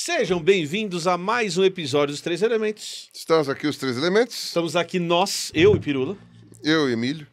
Sejam bem-vindos a mais um episódio dos Três Elementos. Estamos aqui os Três Elementos. Estamos aqui nós, eu e Pirula. Eu e Emílio.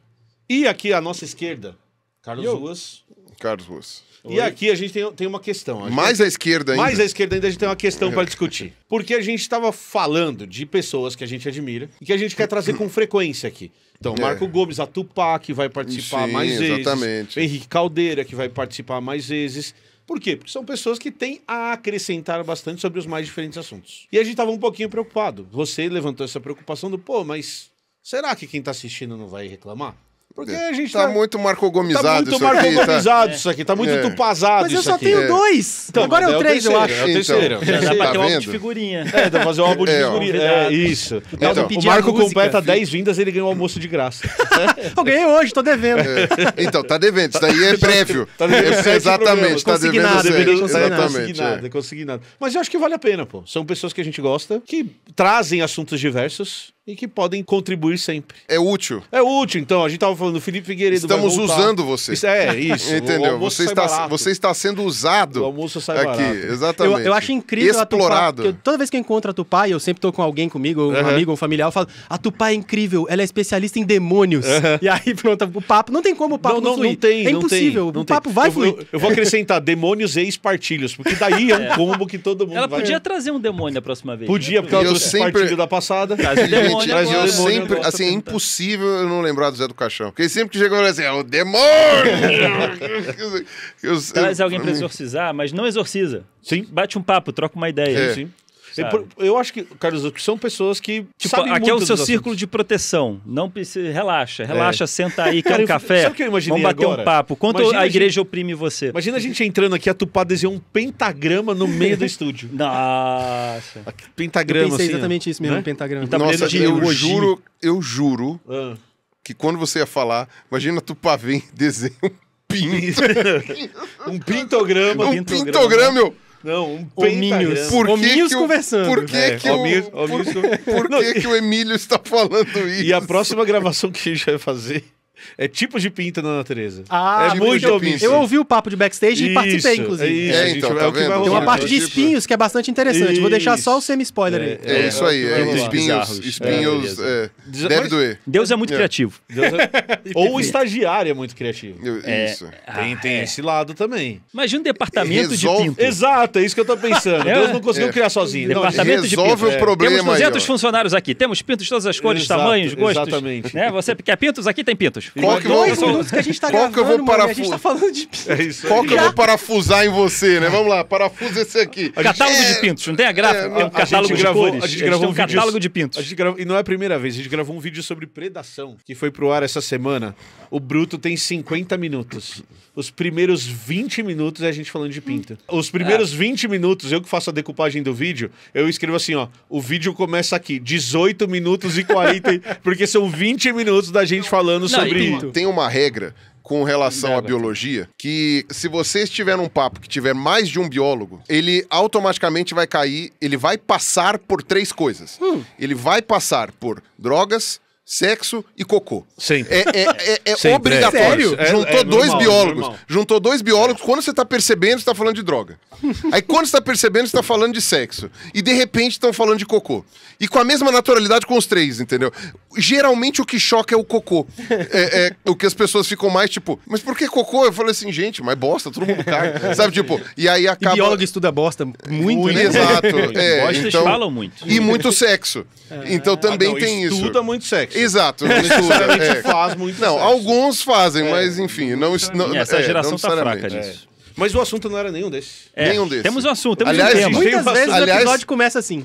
E aqui à nossa esquerda, Carlos Ruas. Carlos Ruas. E aqui a gente tem uma questão. Mais à esquerda ainda. Mais à esquerda ainda a gente tem uma questão para discutir. Porque a gente estava falando de pessoas que a gente admira e que a gente quer trazer com frequência aqui. Então, Marco Gomes, a Tupá, que vai participar mais vezes. Exatamente. Henrique Caldeira, que vai participar mais vezes. Por quê? Porque são pessoas que têm a acrescentar bastante sobre os mais diferentes assuntos. E a gente estava um pouquinho preocupado. Você levantou essa preocupação do, mas será que quem está assistindo não vai reclamar? Porque a gente tá muito marcogomizado tá muito marcogomizado isso aqui, tá muito tupazado Mas eu isso só aqui. tenho dois. Então, agora é o três, eu acho. É o terceiro. Já dá pra ter um álbum de vendo? figurinha. Dá pra fazer um álbum de figurinha. Isso. Então, O Marco completa 10 vindas, ele ganha um almoço de graça. Eu ganhei hoje, tô devendo. Então, tá devendo. Isso daí é prévio. Tá devendo sete Exatamente, tá devendo consignado, certo. Consignado. Mas eu acho que vale a pena, pô. São pessoas que a gente gosta, que trazem assuntos diversos e que podem contribuir sempre. É útil. É útil, então. A gente tava falando do Felipe Figueiredo. Estamos usando você. Isso. Entendeu? O Você está sendo usado O almoço sai aqui. barato. Exatamente. Eu acho incrível Explorado. a Tupá. Toda vez que eu encontro a Tupá, e eu sempre tô com alguém comigo, um amigo, um familiar, eu falo, a Tupá é incrível, ela é especialista em demônios. E aí, pronto, o papo, não tem como o papo não fluir. Não tem, é impossível, não o papo vai fluir. Eu vou acrescentar demônios e espartilhos, porque daí é um combo que todo mundo Ela vai... podia trazer um demônio a próxima vez. Podia, porque ela Eu trouxe sempre- espartilho da passada. Traz o demônio Gente, agora. eu Demônio sempre, agora, assim, é tá impossível eu não lembrar do Zé do Caixão. Porque sempre que chega eu assim, é o demônio! Traz alguém pra exorcizar, mas não exorciza. Sim. Bate um papo, troca uma ideia. Sim. Sabe? Eu acho que, Carlos, são pessoas que Tipo, sabem aqui é muito o seu dos círculo assuntos. de proteção. Não precisa, relaxa, senta aí, quer Cara, um café. sabe o que eu imaginei Vamos bater agora? um papo. Quanto Imagina a igreja oprime você? Imagina a gente entrando aqui, a Tupá desenhou um pentagrama no meio do estúdio. Nossa. Eu Pentagrama, pensei assim, exatamente isso mesmo, né? um pentagrama. Então, Nossa, de eu emoji. juro Ah. que quando você ia falar, imagina tu pá vem desenha um pinto. Um pintograma. Um pintograma, meu. Não, um Hominhos. pentagrama. Por que Hominhos que o- conversando. Por que É, que o... hominhos- Por que que o Emílio está falando isso? E a próxima gravação que a gente vai fazer é tipos de pinto na natureza. Ah, é tipo muito de hominho. pinto. Eu ouvi o papo de backstage e participei, inclusive. É isso, então, é tá o que vendo? vai Tem rolar. uma parte de Tipo- espinhos que é bastante interessante. Vou deixar só o Isso. semi-spoiler aí. É isso aí, vai rolar. espinhos, Bizarros. deve Mas- doer. Deus é muito criativo. Ou o estagiário é muito criativo. Isso. Tem esse lado também. Imagina um departamento Resolve- de pinto. Exato, é isso que eu tô pensando. Deus não conseguiu criar sozinho. Não, Departamento de Resolve pinto. o problema Temos 200 aí, ó. funcionários aqui. Temos pintos de todas as cores, Exato, tamanhos, gostos. exatamente. Né? Você quer pintos? Aqui tem pintos. Qual que eu Dois vou- minutos que a gente tá Qual que eu gravando, vou mano, e a gente tá falando de... É isso. Qual que eu vou parafusar em você, né? Vamos lá, parafusa esse aqui. Catálogo de pintos. Não tem a gráfica? Tem um catálogo de cores. A gente Eles gravou têm um vídeos- catálogo de pintos. A gente gravou, e não é a primeira vez, a gente gravou um vídeo sobre predação, que foi pro ar essa semana. O Bruto tem 50 minutos. Os primeiros 20 minutos é a gente falando de pinto. Os primeiros 20 minutos, eu que faço a decupagem do vídeo, eu escrevo assim, ó, o vídeo começa aqui, 18 minutos e 40, porque são 20 minutos da gente falando sobre... Tem uma regra com relação à biologia, que se você estiver num papo que tiver mais de um biólogo, ele automaticamente vai cair, ele vai passar por 3 coisas. Ele vai passar por drogas, sexo e cocô. Sempre. É Sempre, obrigatório. Sério? Juntou É dois normal, biólogos. normal. Juntou 2 biólogos. Quando você tá percebendo, você tá falando de droga. Aí quando você tá percebendo, você tá falando de sexo. E de repente estão falando de cocô. E com a mesma naturalidade com os 3, entendeu? Geralmente o que choca é o cocô. O que as pessoas ficam mais tipo, mas por que cocô? Eu falei assim, gente, mas bosta, todo mundo cai. Sabe, tipo, e aí E acaba... biólogo estuda bosta muito, né? Exato. Bostas Então... falam muito. E muito sexo. Então também não, tem isso. estuda muito sexo. Exato. Não Estuda, necessariamente faz muito Não, sexo. alguns fazem, mas enfim, não... Essa geração não tá fraca necessariamente. nisso. Mas o assunto não era nenhum desses. Nenhum desses. Temos um assunto, temos Aliás, um tema. tem Muitas uma- vezes o aliás- episódio começa assim.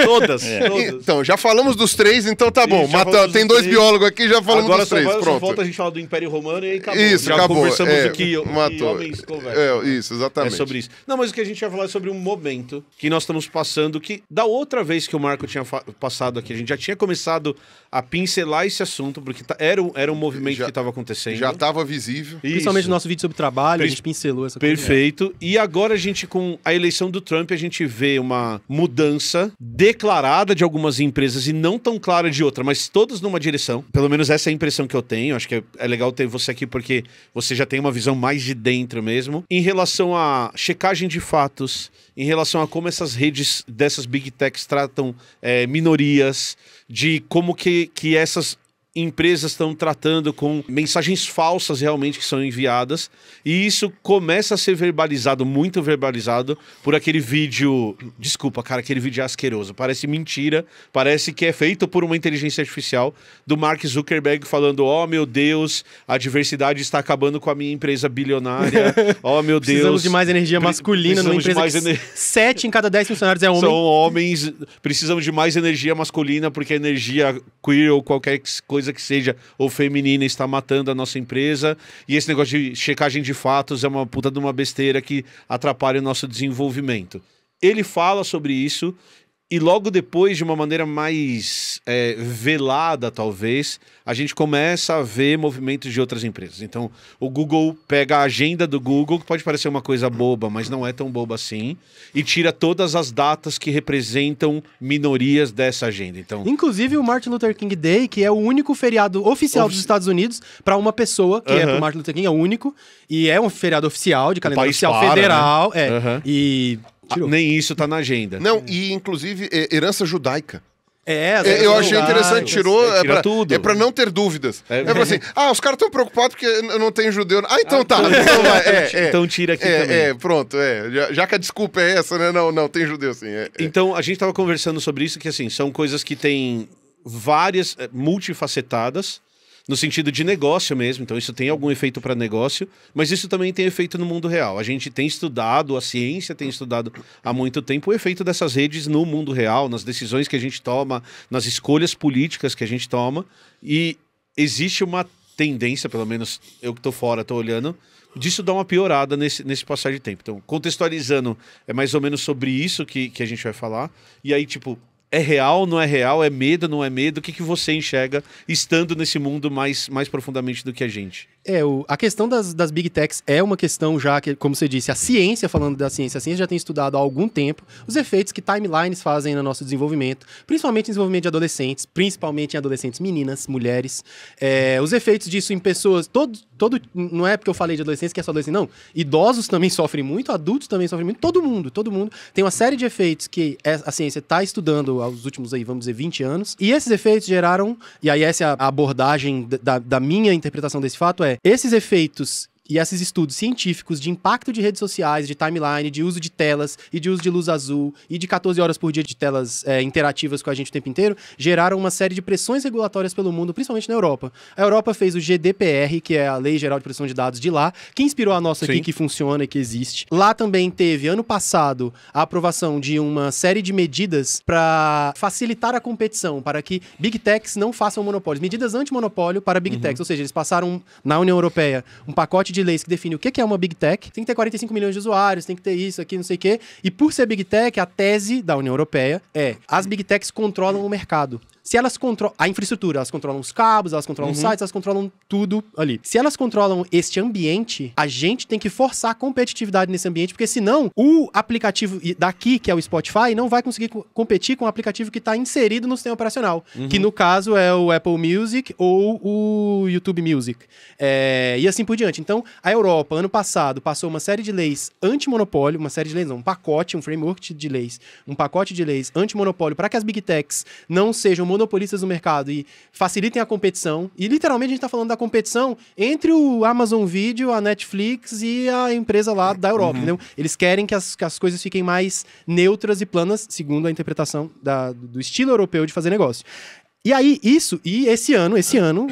Todas. Então, já falamos dos 3, então tá bom. Isso, já falamos Tem dos 2 três. biólogos aqui, já falamos Agora dos 3. só Pronto. falta a gente falar do Império Romano e aí acabou. Isso, já acabou. conversamos aqui matou. e homens conversam. Isso, exatamente. É sobre isso. Não, mas o que a gente ia falar é sobre um momento que nós estamos passando, que da outra vez que o Marco tinha passado aqui, a gente já tinha começado a pincelar esse assunto, porque era um movimento Já- que estava acontecendo. Já tava visível. Isso. Principalmente no nosso vídeo sobre trabalho, a gente pincelou boa essa coisa. Perfeito. E agora a gente, com a eleição do Trump, a gente vê uma mudança declarada de algumas empresas e não tão clara de outra, mas todas numa direção. Pelo menos essa é a impressão que eu tenho. Acho que é legal ter você aqui porque você já tem uma visão mais de dentro mesmo. Em relação à checagem de fatos, em relação a como essas redes dessas Big Techs tratam minorias, de como que essas empresas estão tratando com mensagens falsas realmente que são enviadas, e isso começa a ser verbalizado, muito verbalizado, por aquele vídeo, desculpa, cara, aquele vídeo é asqueroso, parece mentira, parece que é feito por uma inteligência artificial, do Mark Zuckerberg falando, oh meu Deus, a diversidade está acabando com a minha empresa bilionária, oh meu Deus. Precisamos de mais energia masculina numa empresa que 7 em cada 10 funcionários é homem. São homens, precisamos de mais energia masculina porque a energia queer ou qualquer coisa que seja, ou feminina, está matando a nossa empresa, e esse negócio de checagem de fatos é uma puta de uma besteira que atrapalha o nosso desenvolvimento. Ele fala sobre isso, e logo depois, de uma maneira mais velada, talvez, a gente começa a ver movimentos de outras empresas. Então, o Google pega a agenda do Google, que pode parecer uma coisa boba, mas não é tão boba assim, e tira todas as datas que representam minorias dessa agenda. Então, inclusive o Martin Luther King Day, que é o único feriado oficial dos Estados Unidos para uma pessoa, que é pro Martin Luther King, é o único, e é um feriado oficial, de calendário oficial federal, né? E... nem isso tá na agenda. Não, e inclusive herança judaica. Eu achei interessante, tirou, tira tudo. É pra não ter dúvidas. É pra assim, os caras estão preocupados porque não tem judeu. Então tá. Então tira aqui também. Pronto, já que a desculpa é essa, né? Não, tem judeu sim. Então, a gente tava conversando sobre isso, que assim, são coisas que têm várias, multifacetadas, no sentido de negócio mesmo, então isso tem algum efeito para negócio, mas isso também tem efeito no mundo real. A gente tem estudado, a ciência tem estudado há muito tempo o efeito dessas redes no mundo real, nas decisões que a gente toma, nas escolhas políticas que a gente toma, e existe uma tendência, pelo menos eu que tô fora, tô olhando, disso dar uma piorada nesse passar de tempo. Então, contextualizando, é mais ou menos sobre isso que a gente vai falar, e aí, tipo, é real, não é real? É medo, não é medo? O que você enxerga estando nesse mundo mais profundamente do que a gente? A questão das Big Techs é uma questão já que, como você disse, a ciência, falando da ciência, a ciência já tem estudado há algum tempo os efeitos que timelines fazem no nosso desenvolvimento, principalmente em desenvolvimento de adolescentes, principalmente em adolescentes meninas, mulheres, os efeitos disso em pessoas, não é porque eu falei de adolescentes que é só adolescente, não, idosos também sofrem muito, adultos também sofrem muito, todo mundo tem uma série de efeitos que a ciência está estudando aos últimos, aí, vamos dizer, 20 anos, e esses efeitos geraram, e aí essa é a abordagem da minha interpretação desse fato, esses efeitos e esses estudos científicos de impacto de redes sociais, de timeline, de uso de telas e de uso de luz azul e de 14 horas por dia de telas interativas com a gente o tempo inteiro, geraram uma série de pressões regulatórias pelo mundo, principalmente na Europa. A Europa fez o GDPR, que é a Lei Geral de Proteção de Dados de lá, que inspirou a nossa aqui, que funciona e que existe. Lá também teve, ano passado, a aprovação de uma série de medidas para facilitar a competição, para que Big Techs não façam monopólios. Medidas anti-monopólio para Big Techs, ou seja, eles passaram na União Europeia um pacote de leis que define o que é uma Big Tech. Tem que ter 45 milhões de usuários, tem que ter isso aqui, não sei o quê. E por ser Big Tech, a tese da União Europeia as Big Techs controlam o mercado. Se elas controlam a infraestrutura, elas controlam os cabos, elas controlam os sites, elas controlam tudo ali. Se elas controlam este ambiente, a gente tem que forçar a competitividade nesse ambiente, porque senão o aplicativo daqui, que é o Spotify, não vai conseguir competir com o aplicativo que está inserido no sistema operacional, que no caso é o Apple Music ou o YouTube Music. E assim por diante. Então, a Europa, ano passado, passou uma série de leis anti-monopólio, um pacote, um framework de leis, um pacote de leis anti-monopólio para que as Big Techs não sejam monopolistas do mercado e facilitem a competição. E literalmente a gente está falando da competição entre o Amazon Video, a Netflix e a empresa lá da Europa, entendeu? Eles querem que as coisas fiquem mais neutras e planas, segundo a interpretação do estilo europeu de fazer negócio. E aí, esse ano,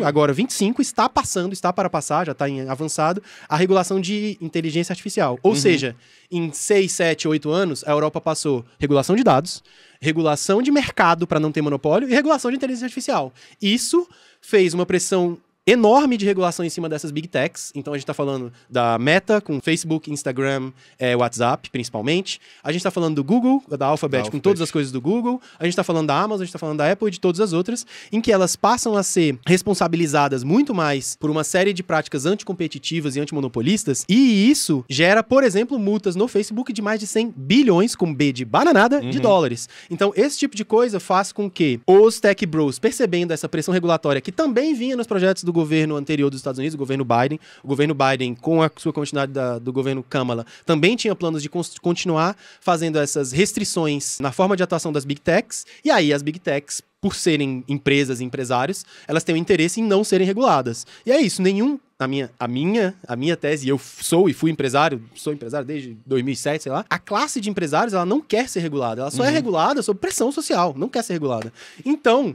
agora 25, está para passar, já está avançado, a regulação de inteligência artificial. Ou seja, em 6, 7, 8 anos, a Europa passou regulação de dados, regulação de mercado para não ter monopólio e regulação de inteligência artificial. Isso fez uma pressão enorme de regulação em cima dessas big techs. Então a gente tá falando da Meta com Facebook, Instagram, WhatsApp, principalmente. A gente tá falando do Google, da Alphabet, com todas as coisas do Google. A gente tá falando da Amazon, a gente tá falando da Apple e de todas as outras, em que elas passam a ser responsabilizadas muito mais por uma série de práticas anticompetitivas e antimonopolistas. E isso gera, por exemplo, multas no Facebook de mais de 100 bilhões, com B de bananada, de dólares. Então, esse tipo de coisa faz com que os tech bros, percebendo essa pressão regulatória que também vinha nos projetos do governo anterior dos Estados Unidos, o governo Biden, com a sua continuidade do governo Kamala, também tinha planos de continuar fazendo essas restrições na forma de atuação das big techs, e aí as big techs, por serem empresas e empresários, elas têm o interesse em não serem reguladas. E é isso, a minha tese, e eu sou e fui empresário, sou empresário desde 2007, sei lá, a classe de empresários, ela não quer ser regulada, ela só é regulada sob pressão social, não quer ser regulada. Então...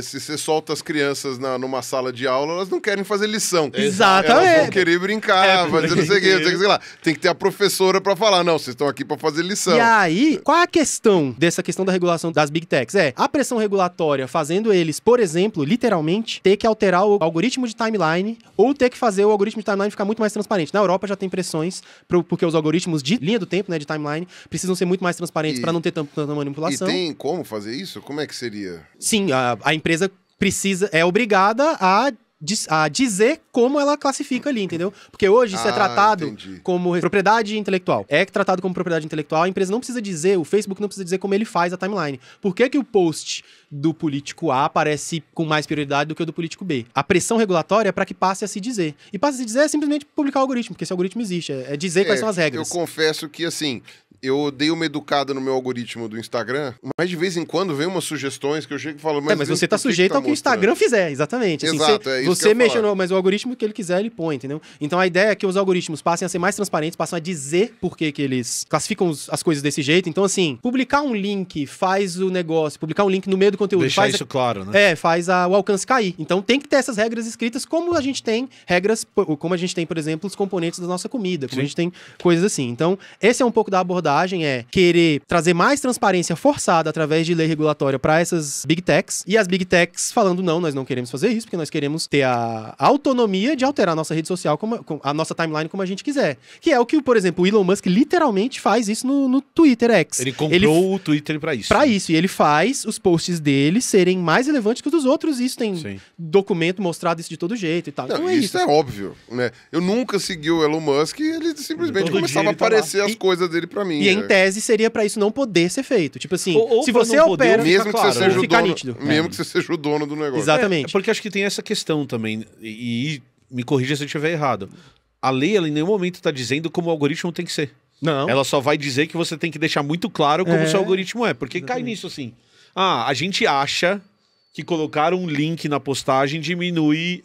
se você solta as crianças numa sala de aula, elas não querem fazer lição. Exatamente. Elas vão querer brincar, fazer não sei o que, sei lá. Tem que ter a professora pra falar, não, vocês estão aqui pra fazer lição. E aí, qual é a questão dessa questão da regulação das big techs? A pressão regulatória fazendo eles, por exemplo, literalmente, ter que alterar o algoritmo de timeline ou ter que fazer o algoritmo de timeline ficar muito mais transparente. Na Europa já tem pressões, porque os algoritmos de linha do tempo, né, de timeline, precisam ser muito mais transparentes pra não ter tanta manipulação. E tem como fazer isso? Como é que seria? Sim, a empresa é obrigada a dizer como ela classifica ali, entendeu? Porque hoje isso é tratado como propriedade intelectual. É tratado como propriedade intelectual, a empresa não precisa dizer, o Facebook não precisa dizer como ele faz a timeline. Por que o post do político A aparece com mais prioridade do que o do político B? A pressão regulatória é para que passe a se dizer. E passe a se dizer é simplesmente publicar o algoritmo, porque esse algoritmo existe, é dizer quais são as regras. Eu confesso que, assim, eu dei uma educada no meu algoritmo do Instagram, mas de vez em quando vem umas sugestões que eu chego e falo... Mas você tá sujeito ao que o Instagram fizer, exatamente. Assim, exato, é isso você mexe mas o algoritmo que ele quiser, ele põe, entendeu? Então a ideia é que os algoritmos passem a ser mais transparentes, passam a dizer por que eles classificam as coisas desse jeito. Então, assim, publicar um link faz o negócio, publicar um link no meio do conteúdo... Deixar isso claro, né? Faz o alcance cair. Então tem que ter essas regras escritas, como a gente tem regras, como a gente tem, por exemplo, os componentes da nossa comida, como a gente tem coisas assim. Então, esse é um pouco da abordagem, querer trazer mais transparência forçada através de lei regulatória para essas big techs, e as big techs falando, não, nós não queremos fazer isso, porque nós queremos ter a autonomia de alterar a nossa rede social, a nossa timeline como a gente quiser. Que é o que, por exemplo, o Elon Musk literalmente faz isso no Twitter X. Ele comprou o Twitter para isso. Para isso, e ele faz os posts dele serem mais relevantes que os dos outros, isso tem documento mostrado isso de todo jeito e tal. Não, então isso é óbvio, né? Eu nunca segui o Elon Musk e ele simplesmente começava a aparecer as coisas dele para mim. E em tese seria para isso não poder ser feito. Tipo assim, ou se você opera, mesmo que você seja o dono, nítido. Mesmo que você seja o dono do negócio. Exatamente. Porque acho que tem essa questão também, e me corrija se eu estiver errado. A lei, ela em nenhum momento está dizendo como o algoritmo tem que ser. Não. Ela só vai dizer que você tem que deixar muito claro como o seu algoritmo é. Porque cai nisso assim. A gente acha que colocar um link na postagem diminui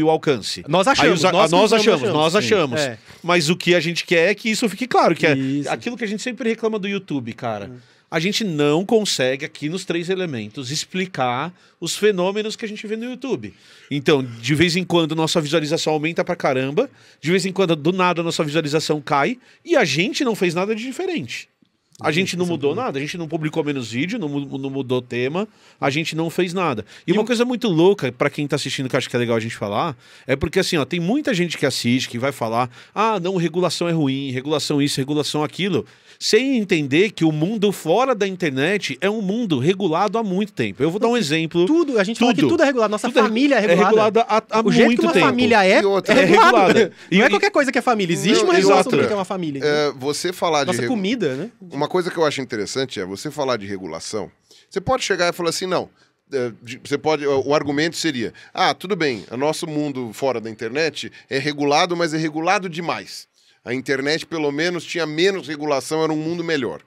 o alcance. Nós achamos. Nós achamos. Mas o que a gente quer é que isso fique claro, que é aquilo que a gente sempre reclama do YouTube, cara. A gente não consegue aqui nos 3 elementos explicar os fenômenos que a gente vê no YouTube. Então, de vez em quando, nossa visualização aumenta pra caramba, de vez em quando, do nada, nossa visualização cai, e a gente não fez nada de diferente. A gente não mudou nada, a gente não publicou menos vídeo, não mudou tema, a gente não fez nada. E uma coisa muito louca, pra quem tá assistindo, que eu acho que é legal a gente falar, é porque assim, ó, tem muita gente que assiste, que vai falar, não, regulação é ruim, regulação isso, regulação aquilo, sem entender que o mundo fora da internet é um mundo regulado há muito tempo. Eu vou dar um exemplo. A gente fala que tudo é regulado, nossa família é regulada. É regulada há muito tempo. O jeito que uma família é regulada. Não é qualquer coisa que é família, existe uma regulação do que é uma família. Você falar nossa comida, né? Uma coisa que eu acho interessante é você falar de regulação. Você pode chegar e falar assim, não, o argumento seria, tudo bem, o nosso mundo fora da internet é regulado, mas é regulado demais. A internet, pelo menos, tinha menos regulação, era um mundo melhor.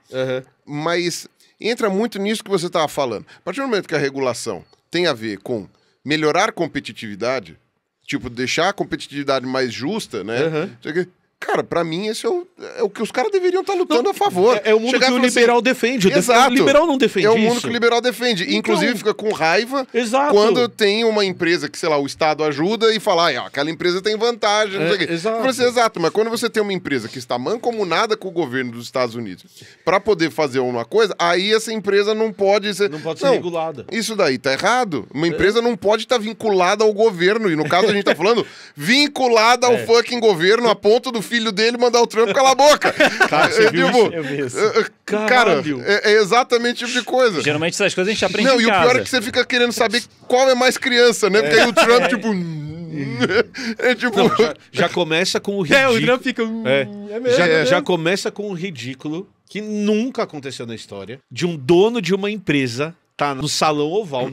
Mas entra muito nisso que você estava falando. A partir do momento que a regulação tem a ver com melhorar a competitividade, tipo, deixar a competitividade mais justa, né? Cara, pra mim, esse é o que os caras deveriam estar lutando a favor. É o mundo Chegar que e o falar liberal defende. Exato. O liberal não defende É o isso. mundo que o liberal defende. Então, Inclusive, fica com raiva Exato. quando tem uma empresa que, sei lá, o Estado ajuda e fala, aquela empresa tem vantagem, não sei o quê. Exato. Eu falei assim, exato, mas quando você tem uma empresa que está mancomunada com o governo dos Estados Unidos pra poder fazer uma coisa, aí essa empresa não pode ser... Não pode ser regulada. Isso daí tá errado. Uma empresa não pode estar vinculada ao governo. E no caso a gente tá falando vinculada ao fucking governo a ponto do filho dele mandar o Trump calar a boca. Cara, você viu isso? Eu vi isso. Cara, Caralho. é exatamente o tipo de coisa. Geralmente essas coisas a gente aprende Não, em e o casa. pior é que você fica querendo saber qual é mais criança, né? Porque aí o Trump, tipo... É tipo... Não, já começa com o ridículo. o Trump fica... Já começa com o ridículo que nunca aconteceu na história de um dono de uma empresa tá no salão oval,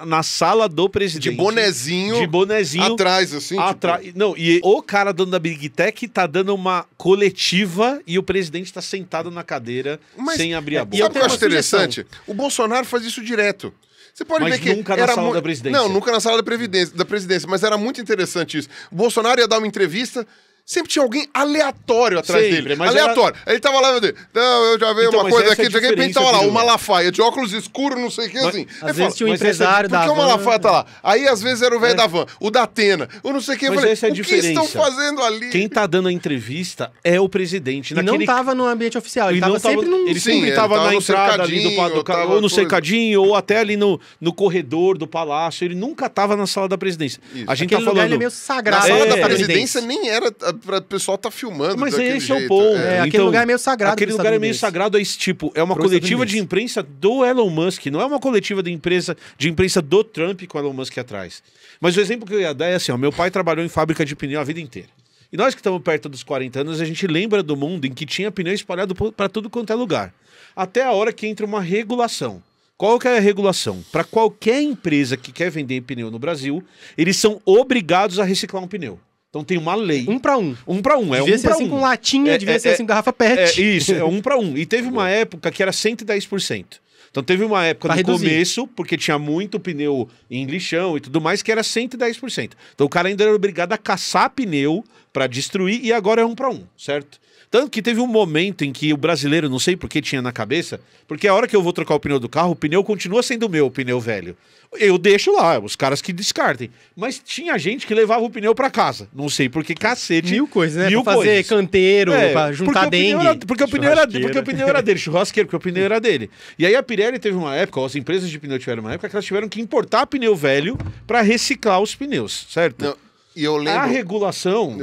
na sala do presidente. De bonezinho. De bonezinho. Atrás, assim. Tipo... Não, e o cara dono da Big Tech tá dando uma coletiva e o presidente tá sentado na cadeira sem abrir a boca. Sabe o que eu acho uma sugestão. interessante? O Bolsonaro faz isso direto. Você pode Mas ver que nunca na era sala da presidência. Não, nunca na sala da presidência, mas era muito interessante isso. O Bolsonaro ia dar uma entrevista, sempre tinha alguém aleatório atrás Sempre, dele. mas Aleatório. Aí ele tava lá, não, eu já vi Então, uma mas coisa essa aqui, é a de repente diferença, tava lá, o Biruba. Malafaia, de óculos escuros, não sei o que, assim. Às vezes tinha um mas essa é empresário Por da que o van, Malafaia tá lá? Aí às vezes era o velho da van, o da Atena, o não sei o que. Eu Mas falei, essa é a o que diferença. estão fazendo ali? Quem tá dando a entrevista é o presidente. E não tava no ambiente oficial, ele não tava sempre num... Ele Sim, sempre ele tava tava na no entrada ali cercadinho, tava ou no coisa. cercadinho, ou até ali no corredor do palácio. Ele nunca tava na sala da presidência. Isso. A gente Aquele tá lugar falando... ele é meio Na sagrado. sala da É. presidência nem era pra o pessoal tá filmando Mas daquele esse é o jeito. ponto. aquele lugar é meio sagrado Aquele pros lugar é meio estadunidenses. sagrado, é esse tipo. É uma Pros coletiva de estadunidenses. imprensa do Elon Musk, não é uma coletiva de imprensa do Trump com o Elon Musk atrás. Mas o exemplo que eu ia dar é assim, ó, meu pai trabalhou em fábrica de pneu a vida inteira. E nós que estamos perto dos 40 anos, a gente lembra do mundo em que tinha pneu espalhado para tudo quanto é lugar. Até a hora que entra uma regulação. Qual que é a regulação? Para qualquer empresa que quer vender pneu no Brasil, eles são obrigados a reciclar um pneu. Então tem uma lei. 1 pra 1. 1 para 1, é Devia 1 ser para assim 1. com latinha, devia ser assim com garrafa É, PET. isso, é 1 para 1. E teve uma época que era 110%. Então teve uma época Pra no reduzir. começo, porque tinha muito pneu em lixão e tudo mais, que era 110%. Então o cara ainda era obrigado a caçar pneu para destruir e agora é 1 para 1, certo? Tanto que teve um momento em que o brasileiro, não sei por que tinha na cabeça, porque a hora que eu vou trocar o pneu do carro, o pneu continua sendo meu, o pneu velho. Eu deixo lá, os caras que descartem. Mas tinha gente que levava o pneu para casa. Não sei por que cacete. Mil coisas, né? Mil Pra fazer coisas. canteiro, pra juntar dengue. Porque o pneu era dele, churrasqueiro, porque o pneu era dele. E aí a Pirelli teve uma época, as empresas de pneu tiveram uma época que elas tiveram que importar pneu velho para reciclar os pneus, certo? Não, e eu lembro... A regulação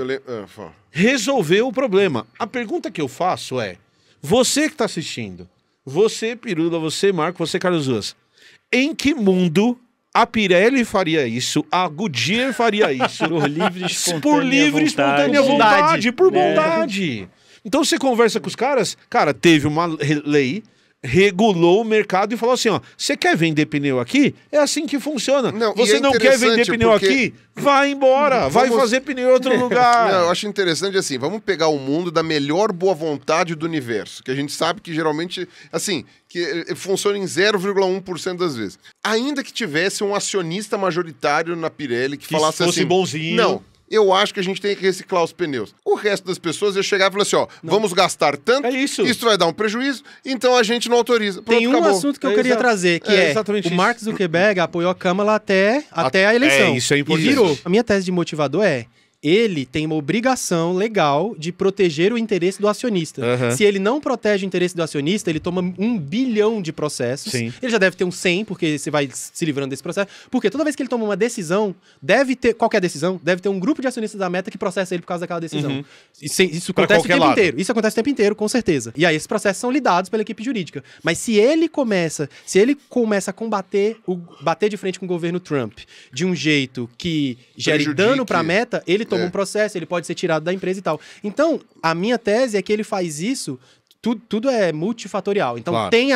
fala. resolveu o problema. A pergunta que eu faço é, você que está assistindo, você Pirula, você Marco, você Carlos Ruas, em que mundo a Pirelli faria isso, a Goodyear faria isso? Por livre, espontânea vontade, por bondade. Então você conversa com os caras, cara, teve uma lei, regulou o mercado e falou assim, ó, você quer vender pneu aqui? É assim que funciona. Não, e você é não quer vender interessante pneu porque- aqui? Vai embora, vai Vamos- fazer pneu em outro lugar. Não, eu acho interessante assim, vamos pegar o mundo da melhor boa vontade do universo, que a gente sabe que geralmente, assim, que funciona em 0,1% das vezes. Ainda que tivesse um acionista majoritário na Pirelli que falasse fosse assim... bonzinho. Não, eu acho que a gente tem que reciclar os pneus. O resto das pessoas ia chegar e falar assim, ó, vamos gastar tanto, É isso. vai dar um prejuízo, então a gente não autoriza. Pronto, Tem um acabou. assunto que eu É queria exato. trazer, que É é exatamente o isso. Mark Zuckerberg apoiou a Câmara até a eleição. isso é importante. E virou. A minha tese de motivador é, ele tem uma obrigação legal de proteger o interesse do acionista. Aham. Se ele não protege o interesse do acionista, ele toma 1 bilhão de processos. Sim. Ele já deve ter uns 100, porque você vai se livrando desse processo. Porque toda vez que ele toma uma decisão, deve ter, qualquer decisão, deve ter um grupo de acionistas da Meta que processa ele por causa daquela decisão. Uhum. Isso Pra acontece o qualquer tempo lado. inteiro. Isso acontece o tempo inteiro, com certeza. E aí esses processos são lidados pela equipe jurídica. Mas se ele começa a bater de frente com o governo Trump de um jeito que gere Prejudique. dano pra Meta, ele toma É. um processo, ele pode ser tirado da empresa e tal. Então, a minha tese é que ele faz isso tudo é multifatorial. Então Claro. tem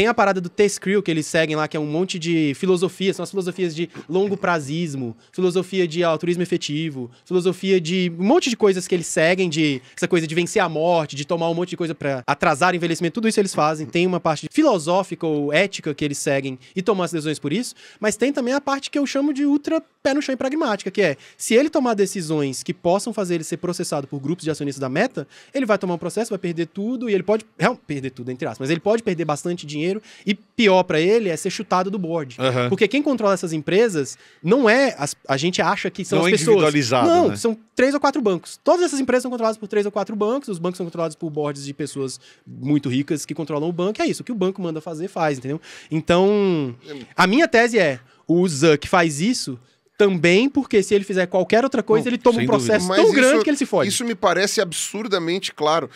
a parada do T-Screw que eles seguem lá, que é um monte de filosofias, são as filosofias de longo prazismo, filosofia de altruísmo efetivo, filosofia de um monte de coisas que eles seguem, de essa coisa de vencer a morte, de tomar um monte de coisa pra atrasar o envelhecimento, tudo isso eles fazem. Tem uma parte filosófica ou ética que eles seguem e tomam as decisões por isso, mas tem também a parte que eu chamo de ultra pé no chão e pragmática, que é, se ele tomar decisões que possam fazer ele ser processado por grupos de acionistas da Meta, ele vai tomar um processo, vai perder tudo, e ele pode perder tudo, entre aspas, mas ele pode perder bastante dinheiro, e pior pra ele é ser chutado do board. Aham. Porque quem controla essas empresas não é, a gente acha que são Não as é pessoas. individualizado, Não, né? são 3 ou 4 bancos. Todas essas empresas são controladas por 3 ou 4 bancos, os bancos são controlados por boards de pessoas muito ricas que controlam o banco, é isso, o que o banco manda fazer, faz, entendeu? Então, a minha tese é, o Zuck faz isso também porque se ele fizer qualquer outra coisa, ele toma sem um processo dúvida. tão Mas grande isso- que ele se fode. Isso me parece absurdamente claro.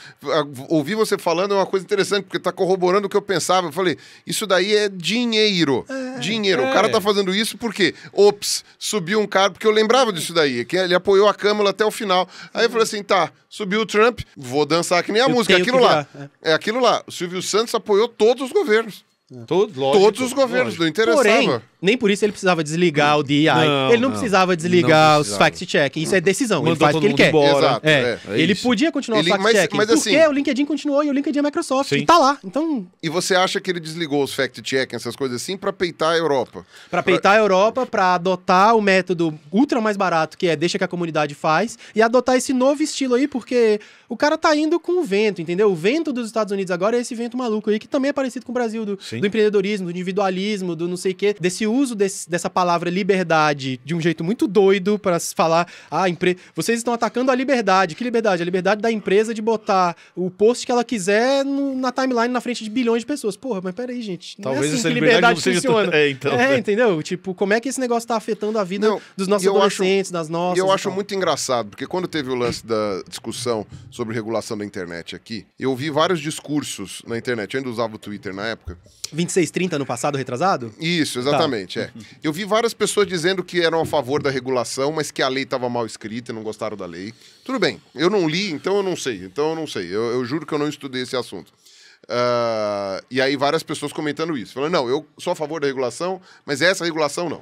Ouvir você falando é uma coisa interessante, porque tá corroborando o que eu pensava. Eu falei, isso daí é dinheiro. Dinheiro. O cara tá fazendo isso porque, ops, subiu um cara, porque eu lembrava disso daí, que ele apoiou a Câmara até o final. Aí eu falei assim, tá, subiu o Trump, vou dançar que nem a Eu música. tenho Aquilo que lá. virar, É aquilo lá. O Silvio Santos apoiou todos os governos. Lógico, Todos os governos, lógico. não interessava. Porém, nem por isso ele precisava desligar o DEI. Não, ele não não. precisava desligar Não os precisava. fact-check. Isso é decisão. Mandou ele faz o todo que ele mundo quer. embora. Exato, É, é ele isso. podia continuar Ele- o fact-checking, mas porque assim- o LinkedIn continuou e o LinkedIn é Microsoft. Sim. E tá lá. Então, E você acha que ele desligou os fact-checking, essas coisas assim, pra peitar a Europa? pra peitar a Europa, pra adotar o método ultra mais barato, que é deixa que a comunidade faz, e adotar esse novo estilo aí, porque o cara tá indo com o vento, entendeu? O vento dos Estados Unidos agora é esse vento maluco aí, que também é parecido com o Brasil, do Sim. empreendedorismo, do individualismo, do não sei o quê, desse uso dessa palavra liberdade de um jeito muito doido pra se falar, vocês estão atacando a liberdade. Que liberdade? A liberdade da empresa de botar o post que ela quiser na timeline na frente de bilhões de pessoas. Porra, mas peraí, gente. Não Talvez é assim essa que liberdade liberdade não seja funciona. toda- então, É, né? entendeu? Tipo, como é que esse negócio tá afetando a vida Não, dos nossos e eu adolescentes, das E nossas. eu e acho tal. muito engraçado, porque quando teve o lance da discussão sobre regulação da internet aqui, eu vi vários discursos na internet, eu ainda usava o Twitter na época. 2630 no passado retrasado? Isso, exatamente, é. Eu vi várias pessoas dizendo que eram a favor da regulação, mas que a lei estava mal escrita e não gostaram da lei. Tudo bem, eu não li, então eu não sei. Eu juro que eu não estudei esse assunto. E aí várias pessoas comentando isso, falando, não, eu sou a favor da regulação, mas essa regulação não.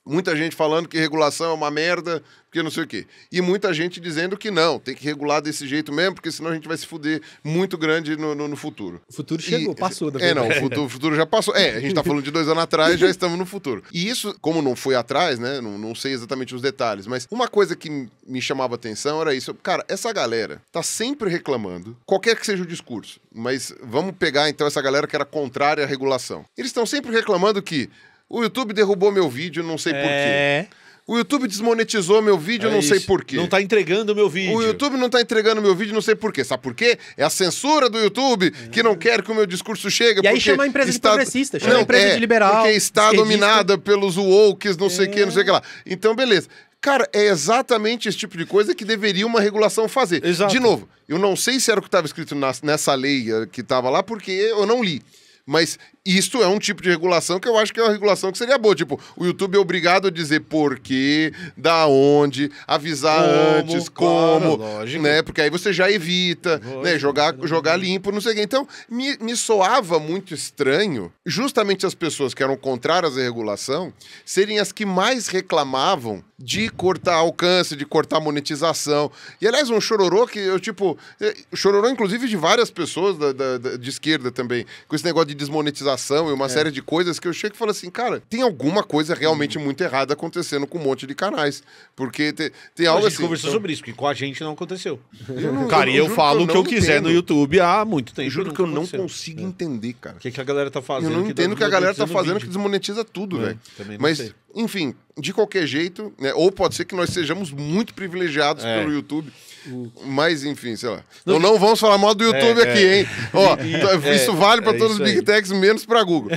Muita gente falando que regulação é uma merda, porque não sei o quê. E muita gente dizendo que não, tem que regular desse jeito mesmo, porque senão a gente vai se fuder muito grande no futuro. O futuro chegou, passou da Não, verdade. o futuro já passou. A gente tá falando de 2 anos atrás, já estamos no futuro. E isso, como não foi atrás, né, não sei exatamente os detalhes, mas uma coisa que me chamava atenção era isso. Cara, essa galera tá sempre reclamando, qualquer que seja o discurso, mas vamos pegar então essa galera que era contrária à regulação. Eles estão sempre reclamando que o YouTube derrubou meu vídeo, não sei por quê. O YouTube desmonetizou meu vídeo, não sei isso. por quê. Não tá entregando o meu vídeo. O YouTube não tá entregando meu vídeo, não sei por quê. Sabe por quê? É a censura do YouTube que não quer que o meu discurso chegue. E aí porque chama a empresa de está... progressista, chama a empresa de liberal, Porque está esquerdista. dominada pelos wokes, não sei o quê, não sei o que lá. Então, beleza. Cara, é exatamente esse tipo de coisa que deveria uma regulação fazer. Exato. De novo, eu não sei se era o que estava escrito nessa lei que estava lá, porque eu não li. Mas isto é um tipo de regulação que eu acho que é uma regulação que seria boa. Tipo, o YouTube é obrigado a dizer por quê, da onde, avisar antes, como, claro, lógico. né? Porque aí você já evita, né? Jogar limpo, não sei o quê. Então, me soava muito estranho justamente as pessoas que eram contrárias à regulação serem as que mais reclamavam de cortar alcance, de cortar monetização. E, aliás, um chororô que eu, tipo... Chororô, inclusive, de várias pessoas de esquerda também, com esse negócio de desmonetização e uma série de coisas que eu chego e falo assim, cara, tem alguma coisa realmente muito errada acontecendo com um monte de canais. Porque tem A algo gente assim... conversou então- sobre isso, porque com a gente não aconteceu. não- Cara, e eu juro falo o que eu não quiser no entendo. YouTube há muito tempo. Eu juro nunca que eu não aconteceu. consigo entender, cara. O que a galera tá fazendo? Eu não que entendo o que a galera tá fazendo que vídeo. desmonetiza tudo, É, velho. também não Mas, sei. enfim, de qualquer jeito, né? Ou pode ser que nós sejamos muito privilegiados É. pelo YouTube. Mas, enfim, sei lá. Então não vamos falar mal do YouTube aqui, hein? Ó, isso vale pra todos os isso Big aí. Techs, menos pra Google.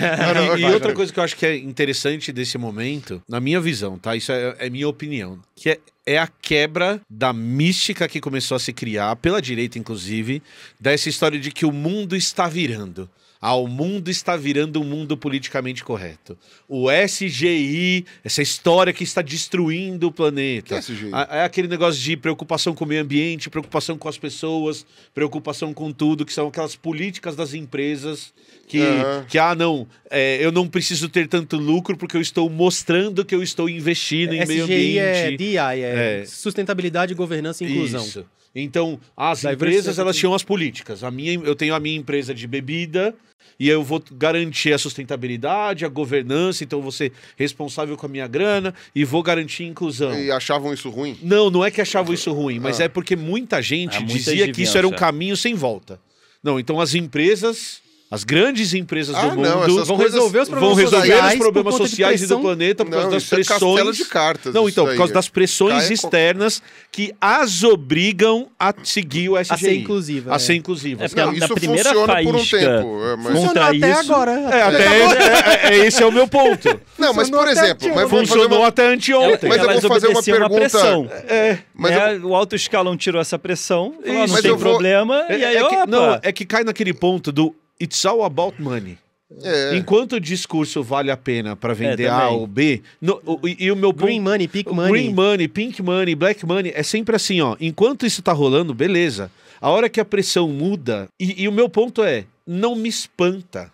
E outra coisa que eu acho que é interessante desse momento, na minha visão, tá? Isso é minha opinião, que é a quebra da mística que começou a se criar, pela direita inclusive, dessa história de que o mundo está virando. O mundo está virando um mundo politicamente correto. O SGI, essa história que está destruindo o planeta. Que é SGI? É aquele negócio de preocupação com o meio ambiente, preocupação com as pessoas, preocupação com tudo, que são aquelas políticas das empresas eu não preciso ter tanto lucro porque eu estou mostrando que eu estou investindo em meio SGI ambiente. DI, sustentabilidade, governança e inclusão. Isso. Então, as empresas, elas tinham as políticas. Eu tenho a minha empresa de bebida e eu vou garantir a sustentabilidade, a governança, então eu vou ser responsável com a minha grana e vou garantir a inclusão. E achavam isso ruim? Não é que achavam isso ruim, mas é porque muita gente dizia que isso era um caminho sem volta. Não, então as empresas... As grandes empresas do mundo vão resolver os problemas sociais e do planeta por causa das pressões. De cartas, por causa das pressões externas que as obrigam a seguir o SGI. A ser inclusiva. A ser inclusiva. Isso primeira funciona por um tempo. Funcionou até agora. Esse é o meu ponto. Não, mas por exemplo... Funcionou até anteontem. Mas eu vou fazer uma pergunta... O alto escalão tirou essa pressão, não tem problema, e aí, é que cai naquele ponto do It's all about money. Enquanto o discurso vale a pena para vender A ou B, e o meu ponto... Green money, pink money. Green money, pink money, black money, é sempre assim, ó. Enquanto isso tá rolando, beleza. A hora que a pressão muda, e o meu ponto é, não me espanta.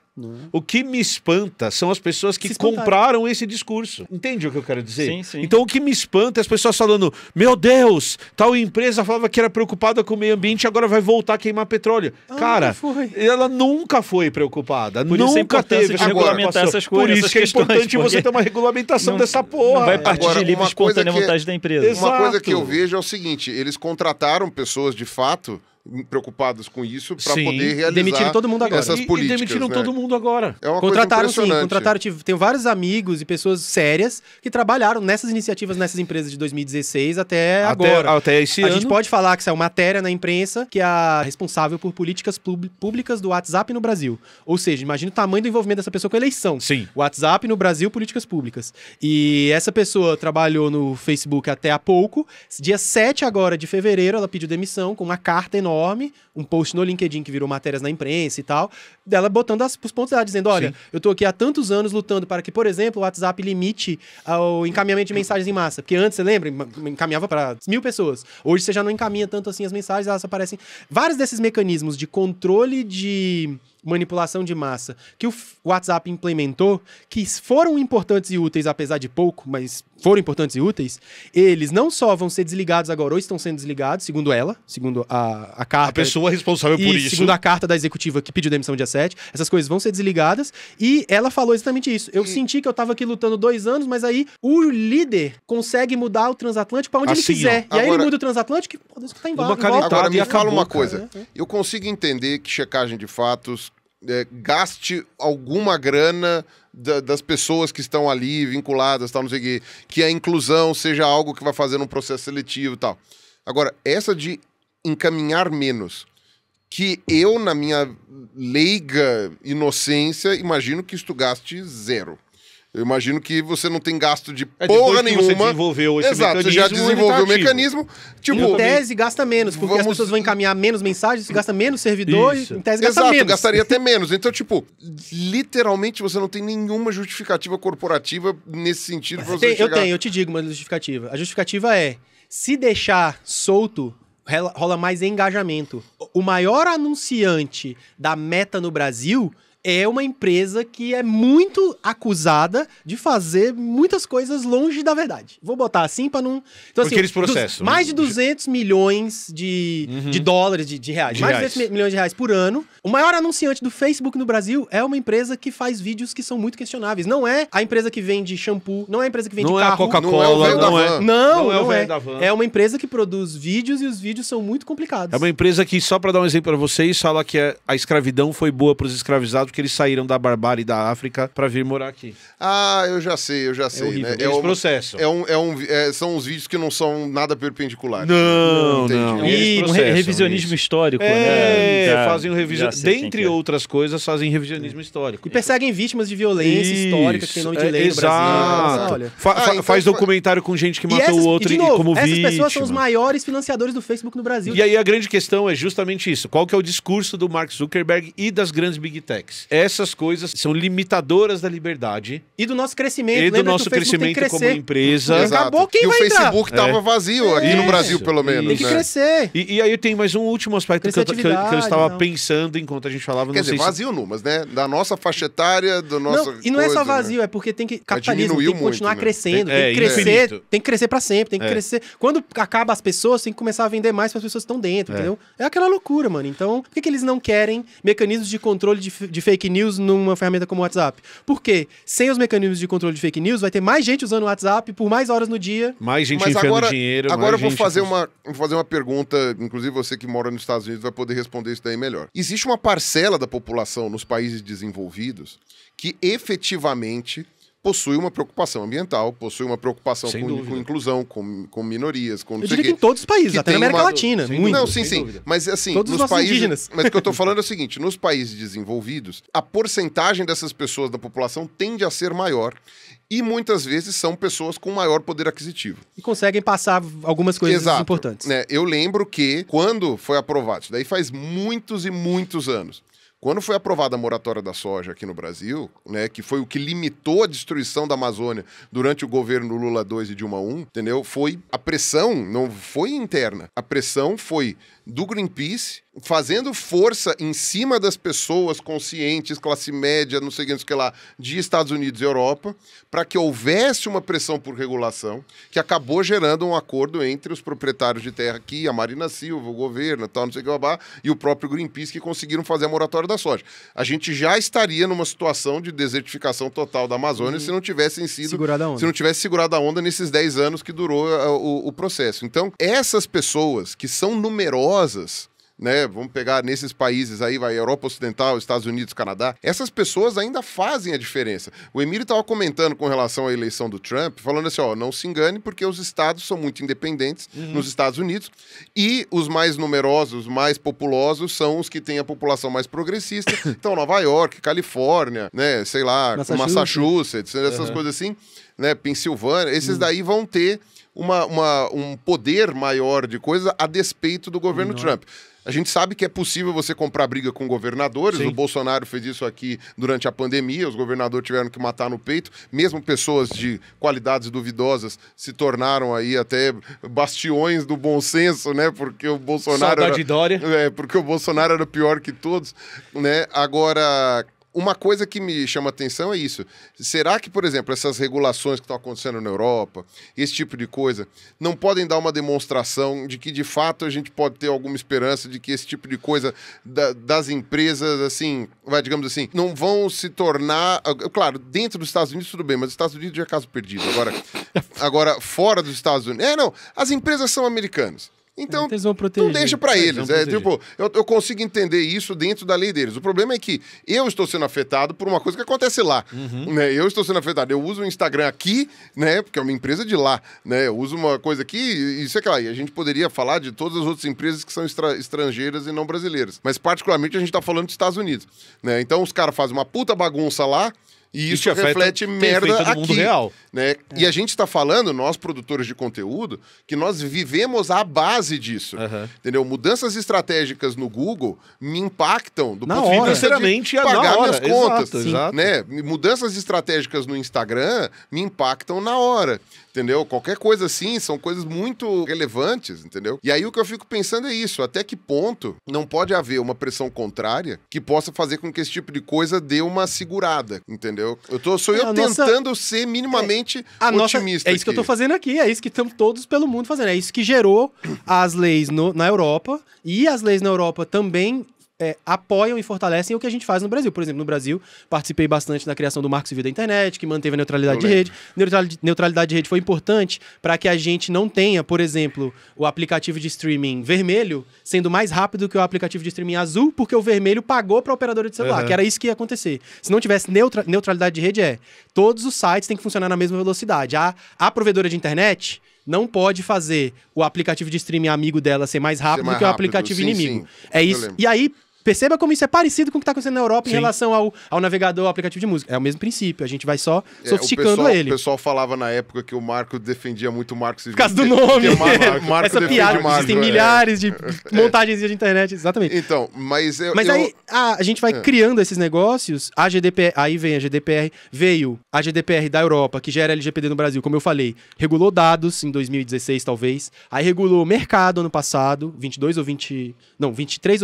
O que me espanta são as pessoas que compraram esse discurso. Entende o que eu quero dizer? Sim, sim. Então o que me espanta é as pessoas falando, meu Deus, tal empresa falava que era preocupada com o meio ambiente e agora vai voltar a queimar petróleo. Cara, ela nunca foi preocupada. Nunca teve de regulamentar essas coisas. Por isso que é importante você ter uma regulamentação dessa porra. Não vai partir de livre espontânea vontade da empresa. Uma coisa que eu vejo é o seguinte, eles contrataram pessoas de fato preocupados com isso para poder realizar demitiram todo mundo agora. Essas políticas. E demitiram todo mundo agora. É uma coisa impressionante. Contrataram, tenho vários amigos e pessoas sérias que trabalharam nessas iniciativas, nessas empresas de 2016 até agora. Até esse ano. A gente pode falar que saiu matéria na imprensa que é a responsável por políticas públicas do WhatsApp no Brasil. Ou seja, imagina o tamanho do envolvimento dessa pessoa com a eleição. Sim. WhatsApp no Brasil, políticas públicas. E essa pessoa trabalhou no Facebook até há pouco. Dia 7 agora de fevereiro, ela pediu demissão com uma carta enorme, um post no LinkedIn que virou matérias na imprensa e tal, dela botando os pontos dela, dizendo, olha, eu tô aqui há tantos anos lutando para que, por exemplo, o WhatsApp limite o encaminhamento de mensagens em massa. Porque antes, você lembra, encaminhava para 1000 pessoas. Hoje você já não encaminha tanto assim as mensagens, elas aparecem. Vários desses mecanismos de controle de manipulação de massa que o WhatsApp implementou, que foram importantes e úteis, apesar de pouco, mas foram importantes e úteis, eles não só vão ser desligados agora, ou estão sendo desligados, segundo ela, segundo a carta... A pessoa responsável por isso. Segundo a carta da executiva que pediu demissão dia 7, essas coisas vão ser desligadas, e ela falou exatamente isso. Eu senti que eu tava aqui lutando 2 anos, mas aí o líder consegue mudar o transatlântico pra onde ele quiser. E aí ele muda o transatlântico e pode escutar em volta. Agora me fala uma coisa. Eu consigo entender que checagem de fatos gaste alguma grana das pessoas que estão ali vinculadas, tal, não sei o quê, que a inclusão seja algo que vai fazer um processo seletivo e tal. Agora, essa de encaminhar menos, que eu, na minha leiga inocência, imagino que isto gaste 0. Eu imagino que você não tem gasto de porra nenhuma. Você desenvolveu esse mecanismo. Você já desenvolveu o mecanismo. Tipo, em tese, gasta menos, porque as pessoas vão encaminhar menos mensagens, isso gasta menos servidor, e em tese gasta menos. Gastaria até menos. Então, tipo, literalmente você não tem nenhuma justificativa corporativa nesse sentido. Pra você chegar... Eu te digo uma justificativa. A justificativa é, se deixar solto, rola mais engajamento. O maior anunciante da Meta no Brasil é uma empresa que é muito acusada de fazer muitas coisas longe da verdade. Vou botar assim pra não... Então, assim, aqueles processos. Mais de 200 milhões de dólares, de reais. Mais de 200 milhões de reais por ano. O maior anunciante do Facebook no Brasil é uma empresa que faz vídeos que são muito questionáveis. Não é a empresa que vende shampoo, não é a empresa que vende carro. Não é a Coca-Cola, não é. É uma empresa que produz vídeos e os vídeos são muito complicados. É uma empresa que, só pra dar um exemplo pra vocês, fala que a escravidão foi boa pros escravizados porque eles saíram da barbárie da África pra vir morar aqui. Ah, eu já sei, né? Esse processo. São os vídeos que não são nada perpendiculares. Não. E um revisionismo histórico, né? Fazem um revisionismo. Dentre outras coisas, fazem revisionismo histórico. E perseguem vítimas de violência histórica que tem nome de lei no Brasil. Faz documentário com gente que matou o outro como vítima. Essas pessoas são os maiores financiadores do Facebook no Brasil. E aí a grande questão é justamente isso. Qual que é o discurso do Mark Zuckerberg e das grandes Big Techs? essas coisas são limitadoras da liberdade E do nosso crescimento. e do Lembra que nosso o Facebook tem que crescimento como crescer. empresa. Exato. Acabou, quem e vai o entrar? Facebook tava vazio, aqui no Isso, Brasil, pelo menos. Tem que né? crescer. E aí tem mais um último aspecto que eu Criatividade, estava não. pensando enquanto a gente falava. Quer não dizer, sei se- vazio não, mas né, da nossa faixa etária, do nosso. Não, e não é só vazio, é porque tem que capitalismo diminuiu tem que continuar muito, né? crescendo, Tem- tem que é, crescer, infinito. tem que crescer pra sempre, tem que crescer. Quando acaba as pessoas, tem que começar a vender mais para as pessoas que estão dentro, entendeu? É aquela loucura, mano. Então, por que eles não querem mecanismos de controle de fake news numa ferramenta como o WhatsApp? Porque sem os mecanismos de controle de fake news, vai ter mais gente usando o WhatsApp por mais horas no dia. Mais gente Mas enfiando dinheiro. agora eu mais vou fazer gente... vou fazer uma pergunta, inclusive você que mora nos Estados Unidos vai poder responder isso daí melhor. Existe uma parcela da população nos países desenvolvidos que efetivamente possui uma preocupação ambiental, possui uma preocupação Sem com dúvida. inclusão, com minorias, com não Eu sei diria o que em quê. todos os países, Que até na tem América uma- Latina, sem muito. Não, sem sim. dúvida. Mas assim, Todos os nos nossos países. indígenas. Mas o que eu tô falando é o seguinte: nos países desenvolvidos, a porcentagem dessas pessoas da população tende a ser maior. E muitas vezes são pessoas com maior poder aquisitivo. E conseguem passar algumas coisas Exato. importantes. Né? Eu lembro que quando foi aprovado, isso daí faz muitos e muitos anos, quando foi aprovada a moratória da soja aqui no Brasil, né, que foi o que limitou a destruição da Amazônia durante o governo Lula 2 e Dilma 1, entendeu? Foi a pressão, não foi interna. A pressão foi do Greenpeace fazendo força em cima das pessoas conscientes, classe média, não sei o que lá, de Estados Unidos e Europa, para que houvesse uma pressão por regulação, que acabou gerando um acordo entre os proprietários de terra aqui, a Marina Silva, o governo, tal, não sei o que lá, e o próprio Greenpeace, que conseguiram fazer a moratória da soja. A gente já estaria numa situação de desertificação total da Amazônia se não tivessem sido... Segurado a onda. Se não tivesse segurado a onda nesses 10 anos que durou o processo. Então, essas pessoas que são numerosas, né, vamos pegar nesses países aí, vai Europa Ocidental, Estados Unidos, Canadá, essas pessoas ainda fazem a diferença. O Emílio estava comentando com relação à eleição do Trump, falando assim, ó, não se engane porque os estados são muito independentes nos Estados Unidos e os mais numerosos, mais populosos são os que têm a população mais progressista. Então, Nova York, Califórnia, né, sei lá, Massachusetts, essas coisas assim, né, Pensilvânia, esses daí vão ter um poder maior de coisa a despeito do governo Trump. A gente sabe que é possível você comprar briga com governadores. Sim. O Bolsonaro fez isso aqui durante a pandemia. Os governadores tiveram que matar no peito. Mesmo pessoas de qualidades duvidosas se tornaram aí até bastiões do bom senso, né? Porque o Bolsonaro... Saudade de Dória. Porque o Bolsonaro era pior que todos, né? Agora... Uma coisa que me chama a atenção é isso. Será que, por exemplo, essas regulações que estão acontecendo na Europa, esse tipo de coisa, não podem dar uma demonstração de que, de fato, a gente pode ter alguma esperança de que esse tipo de coisa das empresas, assim, digamos assim, não vão se tornar... Claro, dentro dos Estados Unidos tudo bem, mas os Estados Unidos já é caso perdido. Agora fora dos Estados Unidos... não, as empresas são americanas. Então, eles vão proteger. não deixa pra eles. Tipo, eu consigo entender isso dentro da lei deles. O problema é que eu estou sendo afetado por uma coisa que acontece lá. Né? Eu estou sendo afetado. Eu uso o Instagram aqui, né? Porque é uma empresa de lá. Né? Eu uso uma coisa aqui e sei lá. E a gente poderia falar de todas as outras empresas que são estrangeiras e não brasileiras. Mas, particularmente, a gente tá falando dos Estados Unidos. Né? Então, os caras fazem uma puta bagunça lá. E isso reflete merda no mundo aqui, real. né? E a gente está falando, nós produtores de conteúdo, que nós vivemos à base disso, entendeu? Mudanças estratégicas no Google me impactam do ponto de vista financeiramente de pagar na hora. minhas contas, Exato. né? Mudanças estratégicas no Instagram me impactam na hora, entendeu? Qualquer coisa assim, são coisas muito relevantes, entendeu? E aí o que eu fico pensando é isso, até que ponto não pode haver uma pressão contrária que possa fazer com que esse tipo de coisa dê uma segurada, entendeu? Sou eu tentando ser minimamente otimista. É isso que eu tô fazendo aqui, é isso que estamos todos pelo mundo fazendo. É isso que gerou as leis na Europa, e as leis na Europa também apoiam e fortalecem o que a gente faz no Brasil. Por exemplo, no Brasil, participei bastante da criação do Marco Civil da Internet, que manteve a neutralidade de rede. Neutralidade de rede foi importante para que a gente não tenha, por exemplo, o aplicativo de streaming vermelho sendo mais rápido que o aplicativo de streaming azul, porque o vermelho pagou para a operadora de celular, que era isso que ia acontecer. Se não tivesse neutralidade de rede, todos os sites têm que funcionar na mesma velocidade. A provedora de internet não pode fazer o aplicativo de streaming amigo dela ser mais rápido do que o aplicativo inimigo. É isso. E aí, Perceba como isso é parecido com o que está acontecendo na Europa Sim. em relação ao navegador, ao aplicativo de música. É o mesmo princípio, a gente vai só sofisticando ele. O pessoal falava na época que o Marco defendia muito o Marcos. Por causa do nome. Marco Essa defende piada, Marco, existem milhares de montagens de internet, exatamente. Então, mas aí a gente vai criando esses negócios, a GDPR, aí vem a GDPR, veio a GDPR da Europa, que já era LGPD no Brasil, como eu falei, regulou dados em 2016 talvez, aí regulou mercado ano passado, 23 ou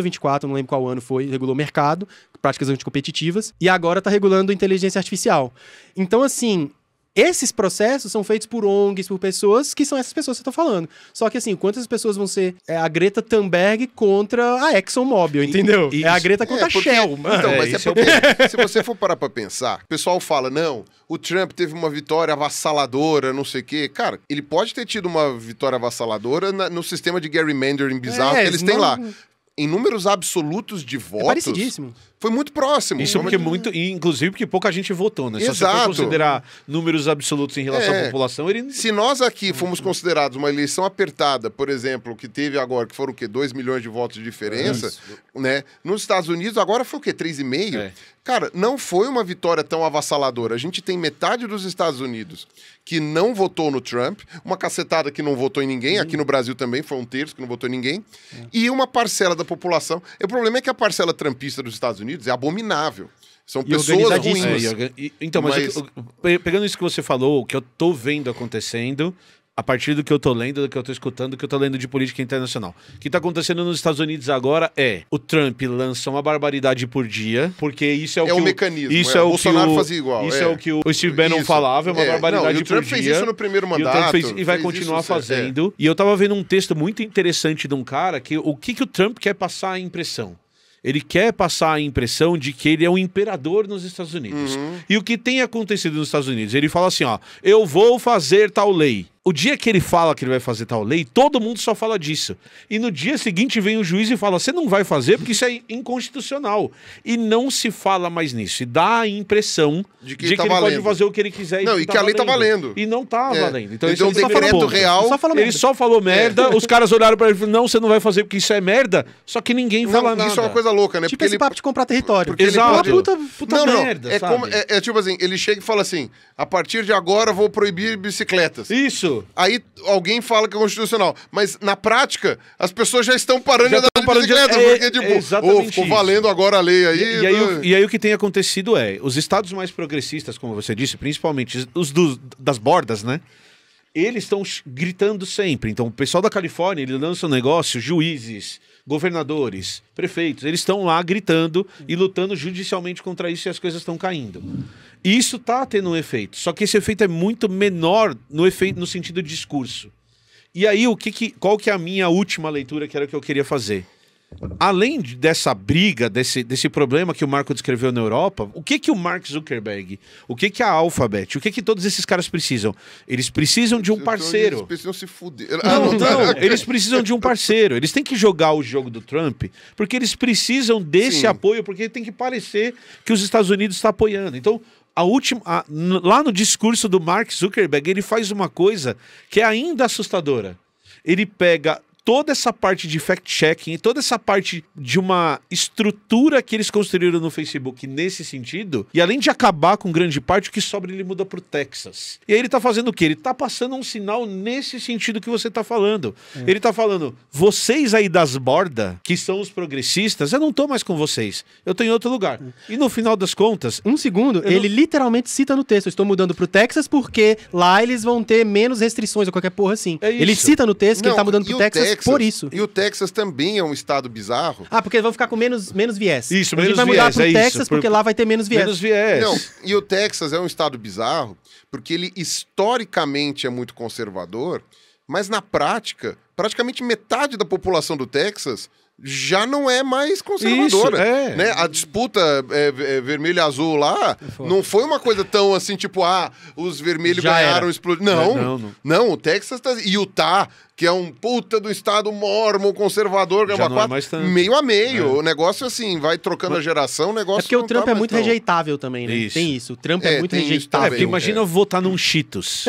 24, não lembro qual ano foi, regulou mercado, práticas anticompetitivas, e agora tá regulando inteligência artificial. Então, assim, esses processos são feitos por ONGs, por pessoas que são essas pessoas que eu tô falando. Só que, assim, quantas pessoas vão ser a Greta Thunberg contra a ExxonMobil, entendeu? É a Greta contra a Shell. Então, mas se você for parar pra pensar, o pessoal fala, não, o Trump teve uma vitória avassaladora, não sei o quê. Cara, ele pode ter tido uma vitória avassaladora no sistema de gerrymandering bizarro que eles têm lá. Em números absolutos de votos, parecidíssimo. Foi muito próximo. Isso porque inclusive porque pouca gente votou, né? Exato. Se você for considerar números absolutos em relação à população, Se nós aqui fomos considerados uma eleição apertada, por exemplo, que teve agora, que foram o quê? 2 milhões de votos de diferença, né? Nos Estados Unidos agora foi o quê? 3,5? Cara, não foi uma vitória tão avassaladora. A gente tem metade dos Estados Unidos que não votou no Trump, uma cacetada que não votou em ninguém, aqui no Brasil também foi 1/3 que não votou em ninguém, e uma parcela da população. O problema é que a parcela trumpista dos Estados Unidos é abominável. São pessoas ruins. Então, mas pegando isso que você falou, o que eu tô vendo acontecendo, a partir do que eu tô lendo, do que eu tô escutando, do que eu tô lendo de política internacional. O que tá acontecendo nos Estados Unidos agora o Trump lança uma barbaridade por dia, porque isso é o que o mecanismo. Isso é o Bolsonaro que fazia igual. Isso é o que o Steve Bannon falava, é uma barbaridade e o Trump por dia. fez isso no primeiro mandato. E vai continuar fazendo. E eu tava vendo um texto muito interessante de um cara que o que o Trump quer passar a impressão. Ele quer passar a impressão de que ele é um imperador nos Estados Unidos. E o que tem acontecido nos Estados Unidos? Ele fala assim, eu vou fazer tal lei. O dia que ele fala que ele vai fazer tal lei, todo mundo só fala disso. E no dia seguinte vem o juiz e fala, você não vai fazer porque isso é inconstitucional. E não se fala mais nisso. E dá a impressão de que ele pode fazer o que ele quiser. E que a lei tá valendo. E não tá valendo. Então o decreto real... Ele só falou merda, os caras olharam pra ele e falaram, não, você não vai fazer porque isso é merda. Só que ninguém fala nada. Isso é uma coisa louca, né? Tipo porque esse papo de comprar território. Exato. Puta merda, sabe? É tipo assim, ele chega e fala assim, a partir de agora vou proibir bicicletas. Isso. Aí alguém fala que é constitucional. Mas na prática, as pessoas já estão parando de andar de bicicleta. Porque, tipo, ficou valendo agora a lei aí. E aí o que tem acontecido os estados mais progressistas, como você disse, principalmente os das bordas, né? Eles estão gritando sempre. Então, o pessoal da Califórnia, ele lança um negócio, juízes, governadores, prefeitos, eles estão lá gritando e lutando judicialmente contra isso e as coisas estão caindo. E isso tá tendo um efeito, só que esse efeito é muito menor no sentido de discurso. E aí, qual que é a minha última leitura, que era o que eu queria fazer? Além dessa briga, desse problema que o Marco descreveu na Europa, o que o Mark Zuckerberg, o que a Alphabet, o que todos esses caras precisam? Eles precisam de um parceiro. Eles precisam se fuder. Não, eles precisam de um parceiro. Eles têm que jogar o jogo do Trump, porque eles precisam desse apoio, porque tem que parecer que os Estados Unidos estão apoiando. Então, lá no discurso do Mark Zuckerberg, ele faz uma coisa que é ainda assustadora. Ele pega toda essa parte de fact-checking, toda essa parte de uma estrutura que eles construíram no Facebook nesse sentido, e além de acabar com grande parte, o que sobra ele muda pro Texas. E aí ele tá fazendo o quê? Ele tá passando um sinal nesse sentido que você tá falando. Ele tá falando, vocês aí das bordas, que são os progressistas, eu não tô mais com vocês. Eu tô em outro lugar. E no final das contas... Um segundo, ele literalmente cita no texto, eu estou mudando pro Texas porque lá eles vão ter menos restrições ou qualquer porra assim. Ele cita no texto que ele tá mudando pro Texas por isso. E o Texas também é um estado bizarro. Porque eles vão ficar com menos viés. Isso, a gente vai mudar pro Texas porque lá vai ter menos viés. Menos viés. Não, e o Texas é um estado bizarro porque ele historicamente é muito conservador, mas na prática, praticamente metade da população do Texas já não é mais conservadora. Isso, né? A disputa vermelho e azul lá não foi uma coisa tão assim, tipo, os vermelhos ganharam, explodiram. Não, o Texas tá... Utah, que é um puta do Estado mórmon, conservador, Já não é mais tanto. meio a meio. O negócio, assim, vai trocando a geração, o negócio É porque o não Trump tá é mais muito tão. rejeitável também, né? Isso. Tem isso. O Trump é muito tem isso rejeitável. também. Porque imagina votar num Cheetos.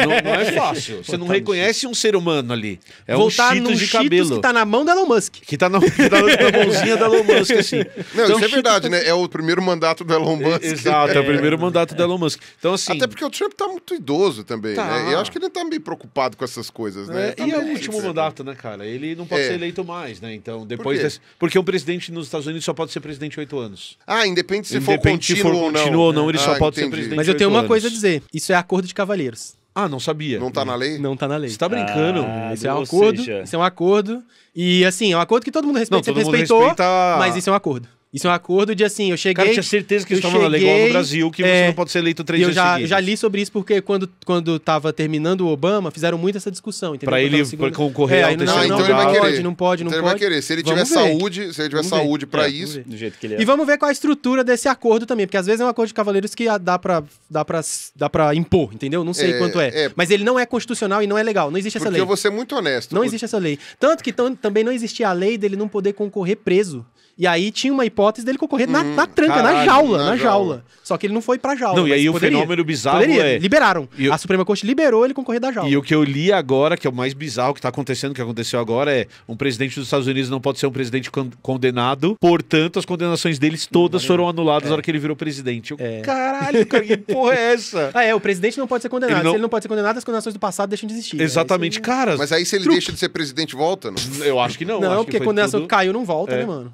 não é fácil. Você não reconhece um ser humano ali. É Voltar um num Cheetos de Cheetos cabelo. que tá na mão do Elon Musk. Que tá na mãozinha da Elon Musk, assim. Não, Então, isso é verdade, né? É o primeiro mandato do Elon Musk. Exato, é o primeiro mandato do Elon Musk. Então, assim... Até porque o Trump tá muito idoso também, Tá. né? Eu acho que ele tá meio preocupado com essas coisas, né? Tá e é o meio último difícil. mandato, né, cara? Ele não pode É. ser eleito mais, né? Então, depois quê? desse... Porque um presidente nos Estados Unidos só pode ser presidente 8 anos. Ah, independente se Independente se for for contínuo contínuo ou não, ele só Ah, pode ser entendi. presidente. Mas eu tenho 28 uma coisa a anos. dizer. Isso é acordo de cavalheiros. Ah, não sabia. Não tá na lei? Não tá na lei. Você tá brincando. Isso é um ou acordo. seja- Isso é um acordo. E assim, é um acordo que todo mundo respeita, Não, todo sempre mundo respeitou. respeita- Mas isso é um acordo. Isso é um acordo de assim, eu cheguei. Cara, tinha certeza que eu isso estava na lei, igual no cheguei, Brasil, que você não pode ser eleito 3 E eu vezes já seguidas. li sobre isso porque quando tava terminando o Obama, fizeram muito essa discussão, entendeu? Pra Quando ele tava segunda- concorrer ao aí terceiro então não, ele vai não querer. pode, não pode, não Então pode. ele vai querer. Se ele tiver Vamos ver. saúde, se ele tiver Vamos ver. saúde pra É, isso... vamos ver. Do jeito que ele é. E vamos ver qual a estrutura desse acordo também, porque às vezes é um acordo de cavaleiros que dá pra impor, entendeu? Não sei quanto é. Mas ele não é constitucional e não é legal, não existe essa Porque lei. eu vou ser muito honesto. Não existe essa lei. Tanto que também não existia a lei dele não poder concorrer preso. E aí tinha uma hipótese dele concorrer na tranca, na caralho, jaula, na na jaula. jaula. Só que ele não foi pra jaula. Não, e mas aí o poderia. fenômeno bizarro Poderia. é... Liberaram. E eu- A Suprema Corte liberou ele concorrer da jaula. E o que eu li agora, que é o mais bizarro que tá acontecendo, que aconteceu agora, é um presidente dos Estados Unidos não pode ser um presidente condenado, portanto, as condenações deles todas foram anuladas na hora que ele virou presidente. Caralho, cara, que porra é essa? O presidente não pode ser condenado. Ele não- Se ele não pode ser condenado, as condenações do passado deixam de existir. Exatamente, É, cara. Mas aí se ele deixa de ser presidente, volta, não? Eu acho que não. Não, acho porque que a foi condenação tudo- que caiu não volta, né, mano?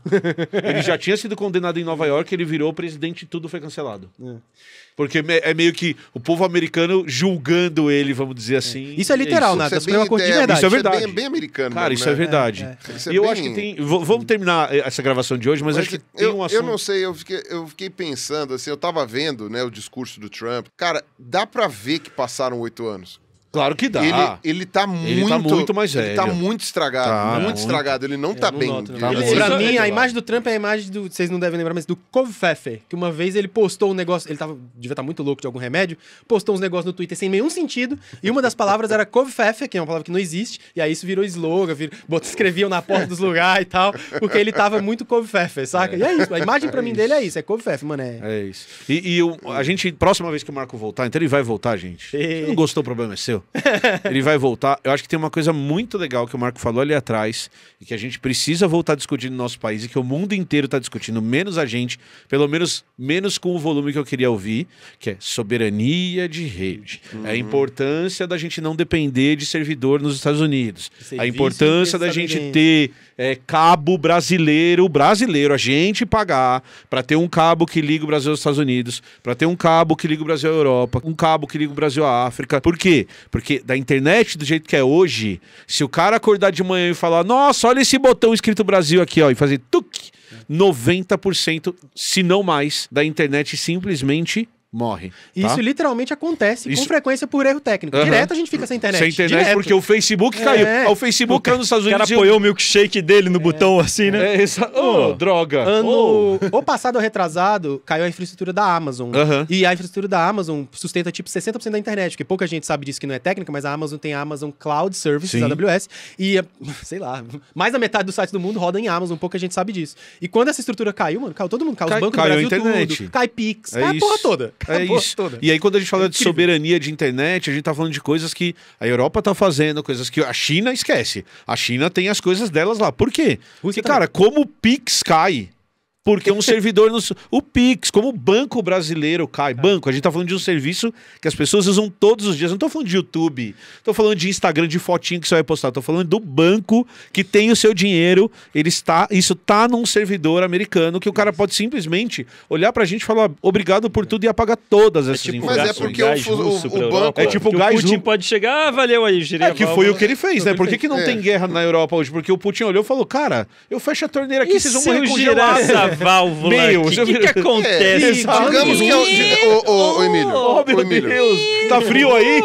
Ele já tinha sido condenado em Nova York, ele virou presidente e tudo foi cancelado. Porque é meio que o povo americano julgando ele, vamos dizer assim. Isso é literal, isso. né? Isso Da Suprema Corte de Isso verdade. é verdade. bem americano. Cara, mesmo, isso é né? verdade. Isso é E eu bem- acho que tem... Vamos terminar essa gravação de hoje, mas acho que tem um assunto... Eu não sei, eu fiquei pensando, assim, eu tava vendo, né, o discurso do Trump. Cara, dá pra ver que passaram 8 anos. Claro que dá. Ele tá muito mais Ele tá velho. muito estragado, Tá, muito muito. estragado. Ele não tá não bem. noto, não. Tá Ele- muito. Pra Isso mim, é- a imagem do Trump é a imagem do... Vocês não devem lembrar, mas do Covfefe. Que uma vez ele postou um negócio... Devia estar muito louco de algum remédio. Postou uns negócios no Twitter sem nenhum sentido. E uma das palavras era Covfefe, que é uma palavra que não existe. E aí isso virou slogan. Escreviam na porta dos lugares e tal. Porque ele tava muito Covfefe, saca? E é isso. A imagem pra mim dele é isso. É Covfefe, mano. É isso. A gente, próxima vez que o Marco voltar, então ele vai voltar, gente. Se não gostou, o problema é seu. Ele vai voltar. Eu acho que tem uma coisa muito legal que o Marco falou ali atrás e que a gente precisa voltar a discutir no nosso país e que o mundo inteiro está discutindo, menos a gente, pelo menos com o volume que eu queria ouvir, que é soberania de rede. É a importância da gente não depender de servidor nos Estados Unidos. Serviço A importância da de gente estadunidense. ter cabo brasileiro, a gente pagar para ter um cabo que liga o Brasil aos Estados Unidos, para ter um cabo que liga o Brasil à Europa, um cabo que liga o Brasil à África. Por quê? Porque da internet, do jeito que é hoje, se o cara acordar de manhã e falar, nossa, olha esse botão escrito Brasil aqui, ó, e fazer tuc, 90%, se não mais, da internet simplesmente morre. Tá? Isso literalmente acontece com frequência por erro técnico. Aham. Direto a gente fica sem internet. Sem internet, Direto. porque o Facebook caiu. O Facebook caiu nos Estados O cara Unidos. apoiou o milkshake dele no botão assim, né? Droga. O passado ou retrasado, caiu a infraestrutura da Amazon. Aham. E a infraestrutura da Amazon sustenta tipo 60% da internet, porque pouca gente sabe disso que não é técnica, mas a Amazon tem a Amazon Cloud Services, Sim. AWS, e, sei lá, mais da metade dos sites do mundo roda em Amazon, pouca gente sabe disso. E quando essa estrutura caiu, mano, caiu todo mundo, caiu os bancos do caiu a Brasil internet. tudo, cai Pix, É cai a isso. porra toda. Cai É a porra isso. toda. E aí, quando a gente fala de incrível. soberania de internet, a gente tá falando de coisas que a Europa tá fazendo, coisas que a China esquece. A China tem as coisas delas lá. Por quê? Porque, cara, como o Pix cai... Porque um servidor... O Pix, como o banco brasileiro cai. Banco, a gente tá falando de um serviço que as pessoas usam todos os dias. Não tô falando de YouTube, tô falando de Instagram, de fotinho que você vai postar. Tô falando do banco que tem o seu dinheiro. Isso tá num servidor americano que o cara pode simplesmente olhar pra gente e falar obrigado por tudo e apagar todas essas informações. Mas é porque gás o russo pra banco- Europa. É tipo Que o gás Putin russo. pode chegar, valeu aí, girei a Que válvula. foi o que ele fez, né? Por que não É. tem guerra na Europa hoje? Porque o Putin olhou e falou, cara, eu fecho a torneira aqui, E vocês vão se eu morrer girar congelados. essa válvula Meu, aqui, já o que virou- acontece? Digamos que é o Emílio. Oh, Ô, meu Emílio. Deus! Tá frio aí?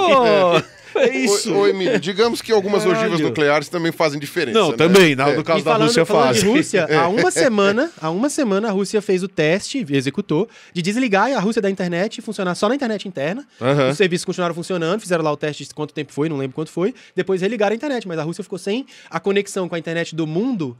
É isso. Ô, Emílio, digamos que algumas ogivas nucleares também fazem diferença. Não, né? também, no caso da Rússia falando faz. de Rússia, há uma semana a Rússia fez o teste, executou, de desligar a Rússia da internet e funcionar só na internet interna. Os serviços continuaram funcionando, fizeram lá o teste de quanto tempo foi, não lembro quanto foi, depois religaram a internet, mas a Rússia ficou sem a conexão com a internet do mundo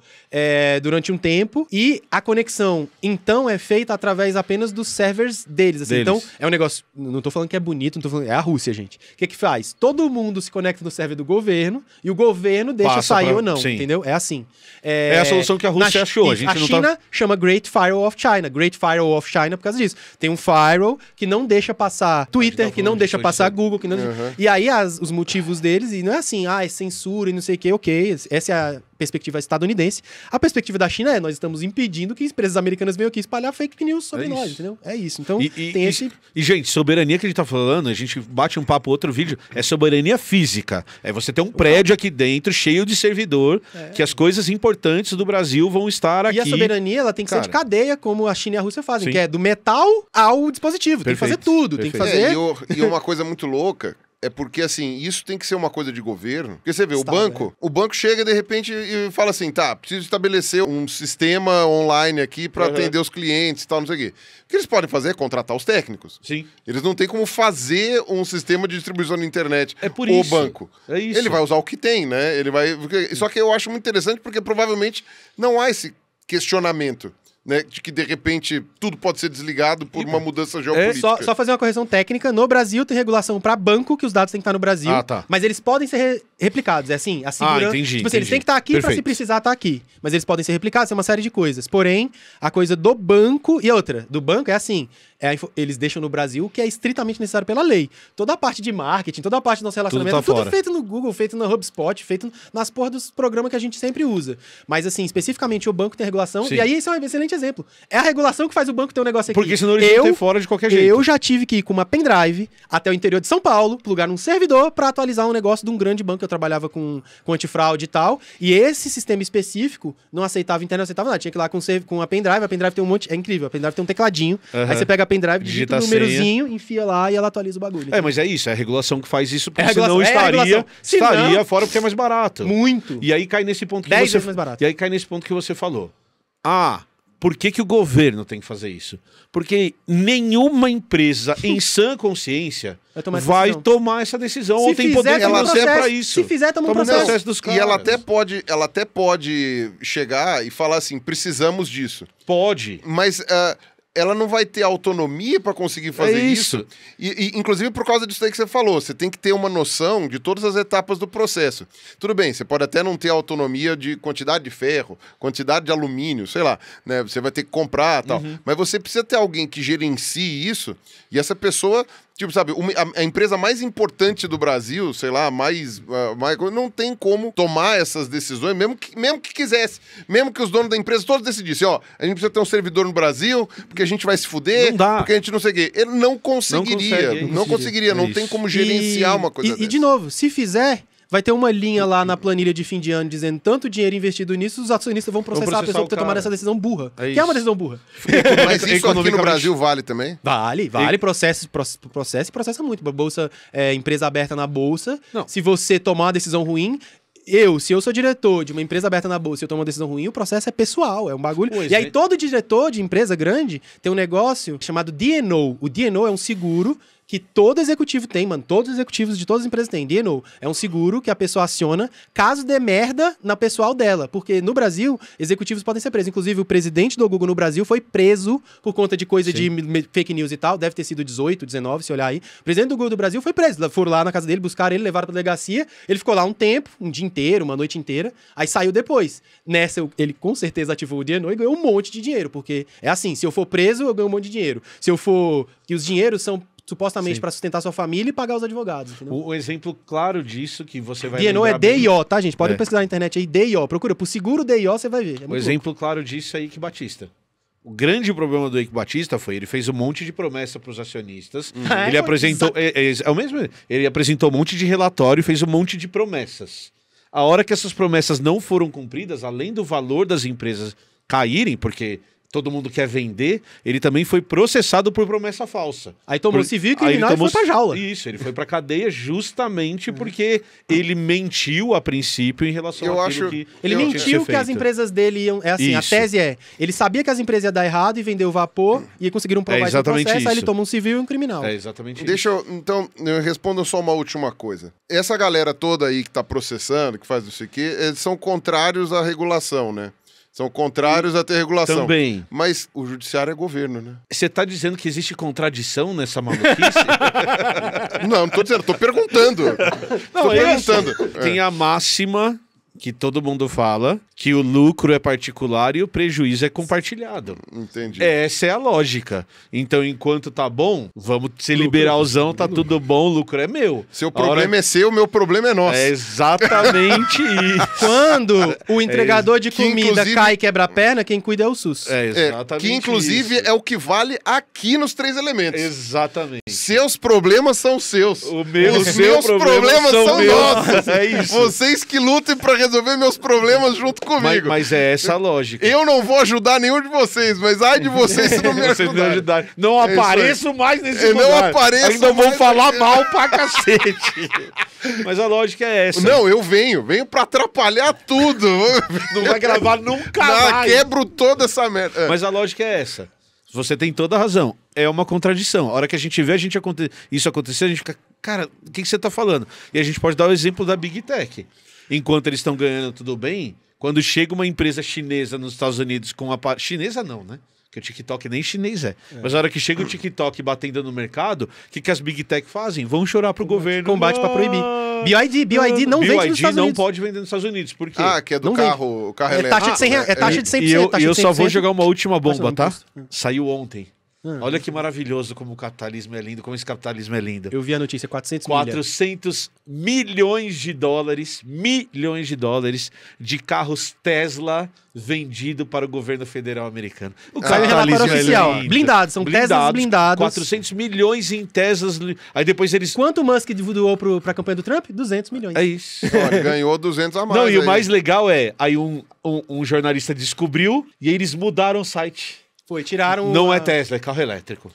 durante um tempo, e a conexão, então, é feita através apenas dos servers deles, assim. Então, é um negócio, não tô falando que é bonito, não tô falando, é a Rússia, gente. O que faz? Todo mundo se conecta no server do governo, e o governo deixa sair ou não, entendeu? É assim. É a solução que a Rússia achou. A China chama Great Firewall of China. Great Firewall of China por causa disso. Tem um firewall que não deixa passar Twitter, que não deixa passar Google, que não... E aí os motivos deles, e não é assim, é censura e não sei o que, ok, essa é a perspectiva estadunidense. A perspectiva da China nós estamos impedindo que empresas americanas venham aqui espalhar fake news sobre nós, entendeu? É isso. Então, tem esse... E, gente, soberania que a gente tá falando, a gente bate um papo outro vídeo, é soberania física. É você ter um prédio aqui dentro, cheio de servidor, que as coisas importantes do Brasil vão estar aqui. E a soberania, ela tem que ser de cadeia, como a China e a Rússia fazem, que é do metal ao dispositivo. Tem que fazer tudo, tem que fazer... E uma coisa muito louca... É porque, assim, isso tem que ser uma coisa de governo. Porque você vê, o banco chega de repente e fala assim, preciso estabelecer um sistema online aqui para atender os clientes e tal, não sei o quê. O que eles podem fazer é contratar os técnicos. Sim. Eles não têm como fazer um sistema de distribuição na internet. É por isso. O banco. É isso. Ele vai usar o que tem, né? Só que eu acho muito interessante porque provavelmente não há esse questionamento. Né, de que, de repente, tudo pode ser desligado por uma mudança geopolítica. Só fazer uma correção técnica. No Brasil, tem regulação para banco, que os dados têm que estar no Brasil. Mas eles podem ser replicados. É assim, a segurança... entendi. Tipo assim, eles têm que estar aqui para se precisar estar aqui. Mas eles podem ser replicados, é uma série de coisas. Porém, a coisa do banco... E outra, do banco é assim... eles deixam no Brasil o que é estritamente necessário pela lei. Toda a parte de marketing, toda a parte do nosso relacionamento, tudo feito no Google, feito no HubSpot, feito nas porras dos programas que a gente sempre usa. Mas, assim, especificamente o banco tem regulação, e aí esse é um excelente exemplo. É a regulação que faz o banco ter um negócio aqui. Porque senão eles vão ter fora de qualquer jeito. Eu já tive que ir com uma pendrive até o interior de São Paulo, plugar num servidor pra atualizar um negócio de um grande banco que eu trabalhava com antifraude e tal, e esse sistema específico não aceitava internet, não aceitava nada. Tinha que ir lá com a pendrive tem um monte... É incrível, a pendrive tem um tecladinho, aí você pega a pendrive, digita o númerozinho, enfia lá e ela atualiza o bagulho. Mas é isso, é a regulação que faz isso, porque senão estaria fora porque é mais barato. Muito. E aí cai nesse ponto que 10 vezes mais barato. E aí cai nesse ponto que você falou. Por que o governo tem que fazer isso? Porque nenhuma empresa em sã consciência vai tomar essa decisão ou tem poder financeiro para isso. Se fizer, toma um processo. Dos caras. E ela até pode chegar e falar assim, precisamos disso. Pode. Mas... ela não vai ter autonomia para conseguir fazer isso. E, inclusive, por causa disso aí que você falou, você tem que ter uma noção de todas as etapas do processo. Tudo bem, você pode até não ter autonomia de quantidade de ferro, quantidade de alumínio, sei lá, né? Você vai ter que comprar e tal. Mas você precisa ter alguém que gerencie isso, e essa pessoa... Tipo, sabe, a empresa mais importante do Brasil, sei lá, mais não tem como tomar essas decisões, mesmo que quisesse. Mesmo que os donos da empresa todos decidissem, a gente precisa ter um servidor no Brasil, porque a gente vai se fuder, não dá. Porque a gente não sei o quê. Ele não conseguiria. Não tem como gerenciar uma coisa dessa. E, de novo, se fizer... Vai ter uma linha lá na planilha de fim de ano dizendo tanto dinheiro investido nisso, os acionistas vão processar a pessoa por ter tomado essa decisão burra. Que é uma decisão burra. Mas isso aqui no Brasil vale também? Vale. Processa e processa muito. Bolsa, empresa aberta na bolsa. Não. Se você tomar uma decisão ruim... Se eu sou diretor de uma empresa aberta na bolsa e eu tomo uma decisão ruim, o processo é pessoal, é um bagulho. E aí todo diretor de empresa grande tem um negócio chamado D&O. O D&O é um seguro que todo executivo tem, mano. Todos os executivos de todas as empresas têm. D&O é um seguro que a pessoa aciona caso dê merda na pessoal dela. Porque no Brasil, executivos podem ser presos. Inclusive, o presidente do Google no Brasil foi preso por conta de coisa de fake news e tal. Deve ter sido 18, 19, se olhar aí. O presidente do Google do Brasil foi preso. Foram lá na casa dele, buscaram ele, levaram pra delegacia. Ele ficou lá um tempo, um dia inteiro, uma noite inteira. Aí saiu depois. Nessa, ele com certeza ativou o D&O e ganhou um monte de dinheiro. Porque é assim, se eu for preso, eu ganho um monte de dinheiro. Se eu for... Que os dinheiros são... supostamente para sustentar sua família e pagar os advogados. Entendeu? O exemplo claro disso que você vai D&O é DIO, tá, gente? Pode pesquisar na internet aí, DIO. Procura por seguro DIO, você vai ver. O exemplo claro disso é Eike Batista. O grande problema do Eike Batista foi ele fez um monte de promessa para os acionistas. Ele apresentou é o mesmo. Ele apresentou um monte de relatório e fez um monte de promessas. A hora que essas promessas não foram cumpridas, além do valor das empresas caírem, porque todo mundo quer vender, ele também foi processado por promessa falsa. Aí tomou civil e criminal e foi pra jaula. Isso, ele foi pra cadeia justamente porque ele mentiu a princípio em relação àquilo que ele mentiu que as empresas dele iam... É assim, Isso. a tese é, ele sabia que as empresas iam dar errado e vendeu vapor e conseguiram provar isso no processo, aí ele tomou um civil e um criminal. É exatamente Então, eu respondo só uma última coisa. Essa galera toda aí que tá processando, que faz isso aqui, eles são contrários à regulação, né? São contrários a ter regulação. Também. Mas o judiciário é governo, né? Você tá dizendo que existe contradição nessa maluquice? Não tô dizendo, tô perguntando. Tô perguntando. Tem a máxima que todo mundo fala, que o lucro é particular e o prejuízo é compartilhado. Entendi. Essa é a lógica. Então, enquanto tá bom, vamos ser liberalzão, tá tudo bom, o lucro é meu. Seu problema é seu, meu problema é nosso. É exatamente isso. Quando o entregador de comida inclusive- cai e quebra a perna, quem cuida é o SUS. É exatamente que inclusive isso. é o que vale aqui nos 3 elementos. Exatamente. Seus problemas são seus. O meu, Os meus problemas são meus. nossos. É isso. Vocês que lutem pra resolver meus problemas junto comigo. Mas é essa a lógica. Eu não vou ajudar nenhum de vocês, mas ai de vocês se não me Vocês não ajudarem. ajudarem. Não É isso apareço mais nesse Eu lugar. não apareço Ainda vou mais falar aqui. mal pra cacete. Mas a lógica é essa. Não, eu venho pra atrapalhar tudo. Não vai gravar nunca Não, mais. quebro toda essa merda. Mas a lógica é essa. Você tem toda a razão. É uma contradição. A hora que a gente vê isso acontecer, a gente fica, cara, o que você tá falando? E a gente pode dar o exemplo da Big Tech. Enquanto eles estão ganhando tudo bem, quando chega uma empresa chinesa nos Estados Unidos com chinesa não, né? Porque o TikTok nem chinês é. Mas a hora que chega o TikTok batendo no mercado, o que as Big Tech fazem? Vão chorar pro governo. Combate pra proibir. BYD não vende nos Estados não Unidos. pode vender nos Estados Unidos. Por quê? Ah, que é do Não carro, o carro É elétrico. taxa de 100 reais, é taxa de 100%. E eu taxa de só vou 100%. jogar uma última bomba, tá? Taxa do imposto. Saiu ontem. Olha que maravilhoso como o capitalismo é lindo, como esse capitalismo é lindo. Eu vi a notícia, 400 milhões. 400 milhões de dólares de carros Tesla vendido para o governo federal americano. O Saiu o relatório capitalismo é oficial. lindo. Blindados, são Teslas blindados. 400 milhões em Teslas. Aí depois eles... Quanto o Musk doou pra campanha do Trump? 200 milhões. É isso. Olha, ganhou 200 a mais. Não, e o aí. mais legal é, aí um jornalista descobriu e aí eles mudaram o site. Foi, tiraram... Não é Tesla, é carro elétrico.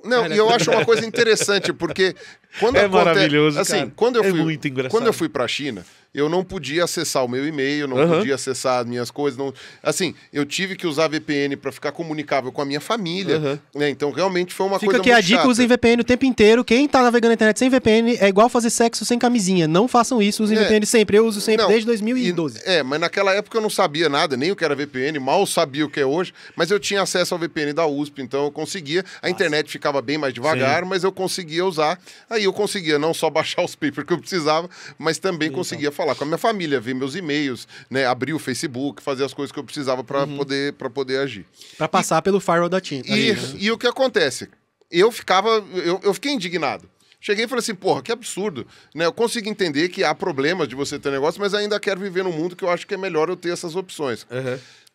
Não, e eu acho uma coisa interessante, porque quando É acontece... maravilhoso, assim, cara. quando eu É fui, muito engraçado. Quando eu fui pra China, eu não podia acessar o meu e-mail, não podia acessar as minhas coisas. Não... Assim, eu tive que usar VPN pra ficar comunicável com a minha família. Né? Então, realmente foi uma Fica coisa aqui muito a dica, chata. usem VPN o tempo inteiro. Quem tá navegando na internet sem VPN é igual fazer sexo sem camisinha. Não façam isso, usem VPN sempre. Eu uso sempre Não, desde 2012. Mas naquela época eu não sabia nada, nem o que era VPN, mal sabia o que é hoje, mas eu tinha acesso ao VPN da USP, então eu conseguia. A internet ficava bem mais devagar, mas eu conseguia usar. Aí eu conseguia não só baixar os papers que eu precisava, mas também conseguia falar com a minha família, ver meus e-mails, né, abrir o Facebook, fazer as coisas que eu precisava para poder agir. Pra passar pelo firewall da China. E o que acontece? Eu fiquei indignado. Cheguei e falei assim, porra, que absurdo. Né? Eu consigo entender que há problemas de você ter negócio, mas ainda quero viver num mundo que eu acho que é melhor eu ter essas opções.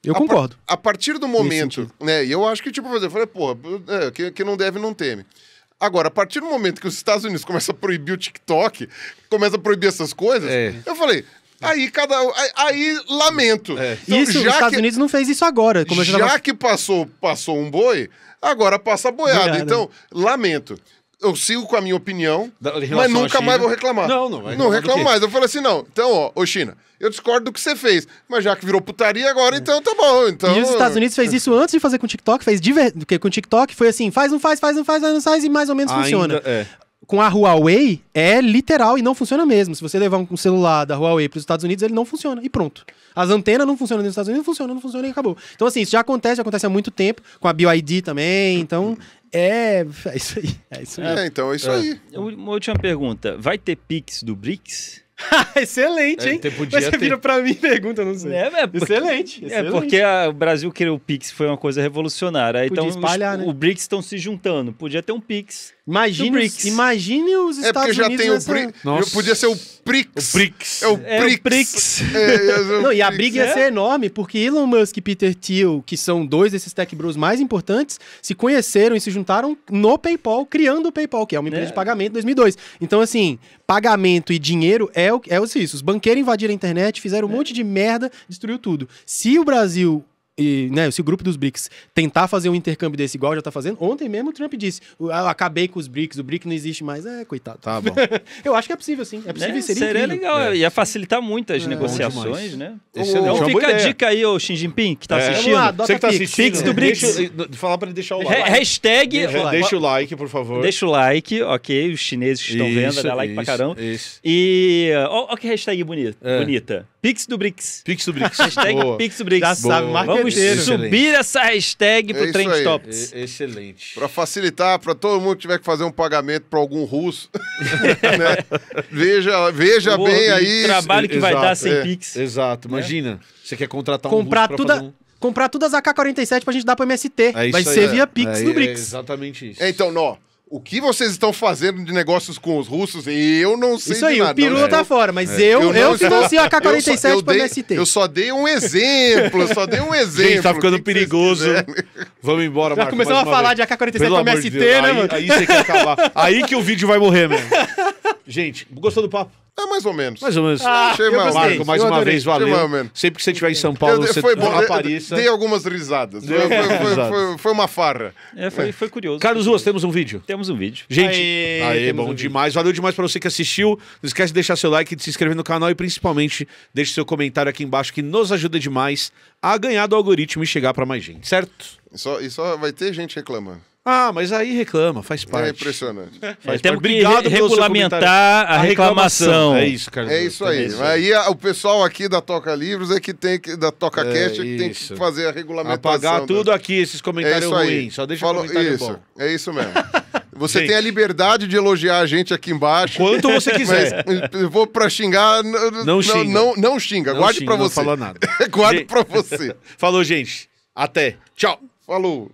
Eu concordo. A partir do momento, né? E eu acho que, tipo, eu falei, porra, que não deve, não teme. Agora, a partir do momento que os Estados Unidos começam a proibir o TikTok, começa a proibir essas coisas, eu falei, aí lamento. Então, Isso, os Estados Unidos não fez isso agora. Como eu já tava... que passou um boi, agora passa a boiada. Então, lamento. Eu sigo com a minha opinião, mas nunca mais vou reclamar. Não vai Não reclamar reclamo do quê? mais. Eu falei assim, não. Então, ô China, eu discordo do que você fez, mas já que virou putaria agora, então tá bom. Então... E os Estados Unidos fez isso antes de fazer com o TikTok, porque com o TikTok foi assim, faz, não faz e mais ou menos funciona. Com a Huawei, é literal e não funciona mesmo. Se você levar um celular da Huawei para os Estados Unidos, ele não funciona. E pronto. As antenas não funcionam nos Estados Unidos, não funciona e acabou. Então, assim, isso já acontece há muito tempo. Com a BYD também, então... É isso aí. Então é isso aí. Uma última pergunta. Vai ter Pix do BRICS? Excelente, hein? Mas você vira pra mim e pergunta, não sei. Excelente. Porque o Brasil criou o Pix, foi uma coisa revolucionária. Podia Então espalhar, né? o BRICS estão se juntando. Podia ter um Pix. Imagine os Estados porque já Unidos tem o BRICS. Podia ser o PRICS. O BRICS. É o PRICS. Não, e a briga ia ser enorme, porque Elon Musk e Peter Thiel, que são dois desses tech bros mais importantes, se conheceram e se juntaram no PayPal, criando o PayPal, que é uma empresa de pagamento em 2002. Então, assim, pagamento e dinheiro é isso. Os banqueiros invadiram a internet, fizeram um monte de merda, destruiu tudo. Se o Brasil né, se o grupo dos BRICS tentar fazer um intercâmbio desse igual já tá fazendo, ontem mesmo o Trump disse, eu acabei com os BRICS, o BRIC não existe mais. Coitado. Tá bom. Eu acho que é possível, sim. É possível, seria legal. Ia facilitar muito as negociações, né? Excelente. Então fica a dica aí, ô Xi Jinping, que tá assistindo. Vamos lá, Você que tá Pix. assistindo, Pix do BRICS. falar pra ele deixar o like. Hashtag... Deixa o like, por favor. Deixa o like, ok? Os chineses que estão vendo, dá like pra caramba. Isso. E... Ó que hashtag bonita. Pix do BRICS. Pix do BRICS. Hashtag Boa. Pix do BRICS. Já sabe, Boa. marqueteiro. Vamos subir essa hashtag pro isso Trend aí. Topics. Excelente. Pra facilitar, pra todo mundo que tiver que fazer um pagamento pra algum russo, né? Veja Pô, bem o aí. trabalho que vai Exato, dar sem Pix. Exato. Imagina, você quer contratar Comprar um russo tudo... pra fazer um... Comprar todas as AK-47 pra gente dar pro MST. É isso Vai aí, ser via Pix É do BRICS. exatamente isso. Então, o que vocês estão fazendo de negócios com os russos, eu não sei Isso aí, de nada. o Pirula não, tá fora, mas eu não financio a eu AK-47 pro dei- MST. Eu só dei um exemplo, Gente, tá ficando O que vocês perigoso. quiserem? Vamos embora, Já Marco, começamos mais a uma falar vez. de AK-47 Pelo pro amor de MST, Deus, né, mano? Aí você quer acabar. Aí que o vídeo vai morrer, mesmo. Gente, gostou do papo? É mais ou menos. Mais ou menos. Achei eu mais ou gostei. Marco, mais Eu uma adorei. vez, Achei mais ou valeu. menos. Sempre que você estiver em São Paulo, você Foi bom, apareça. dei algumas risadas. Foi uma farra. Foi curioso. Carlos Ruas, temos um vídeo. Temos um vídeo. Gente, Aê, temos bom um vídeo. demais. Valeu demais pra você que assistiu. Não esquece de deixar seu like, de se inscrever no canal e principalmente deixe seu comentário aqui embaixo que nos ajuda demais a ganhar do algoritmo e chegar pra mais gente, certo? E só vai ter gente reclamando. Ah, mas aí reclama, faz parte. É impressionante. Faz Temos parte. que Obrigado pelo seu regulamentar comentário. a reclamação. É isso, Carlos. É isso aí. Aí o pessoal aqui da Toca Livros da Toca Cast é que tem isso. que fazer a regulamentação. Apagar tudo aqui, esses É comentários isso aí. ruins. Só deixa o comentário isso. bom. É isso mesmo. Você Gente. tem a liberdade de elogiar a gente aqui embaixo. Quanto você quiser. Mas eu vou pra xingar. Não xinga. Não xinga. Não Guarde xinga, pra não você. fala nada. Guarde Gente. pra você. Falou, gente. Até. Tchau. Falou.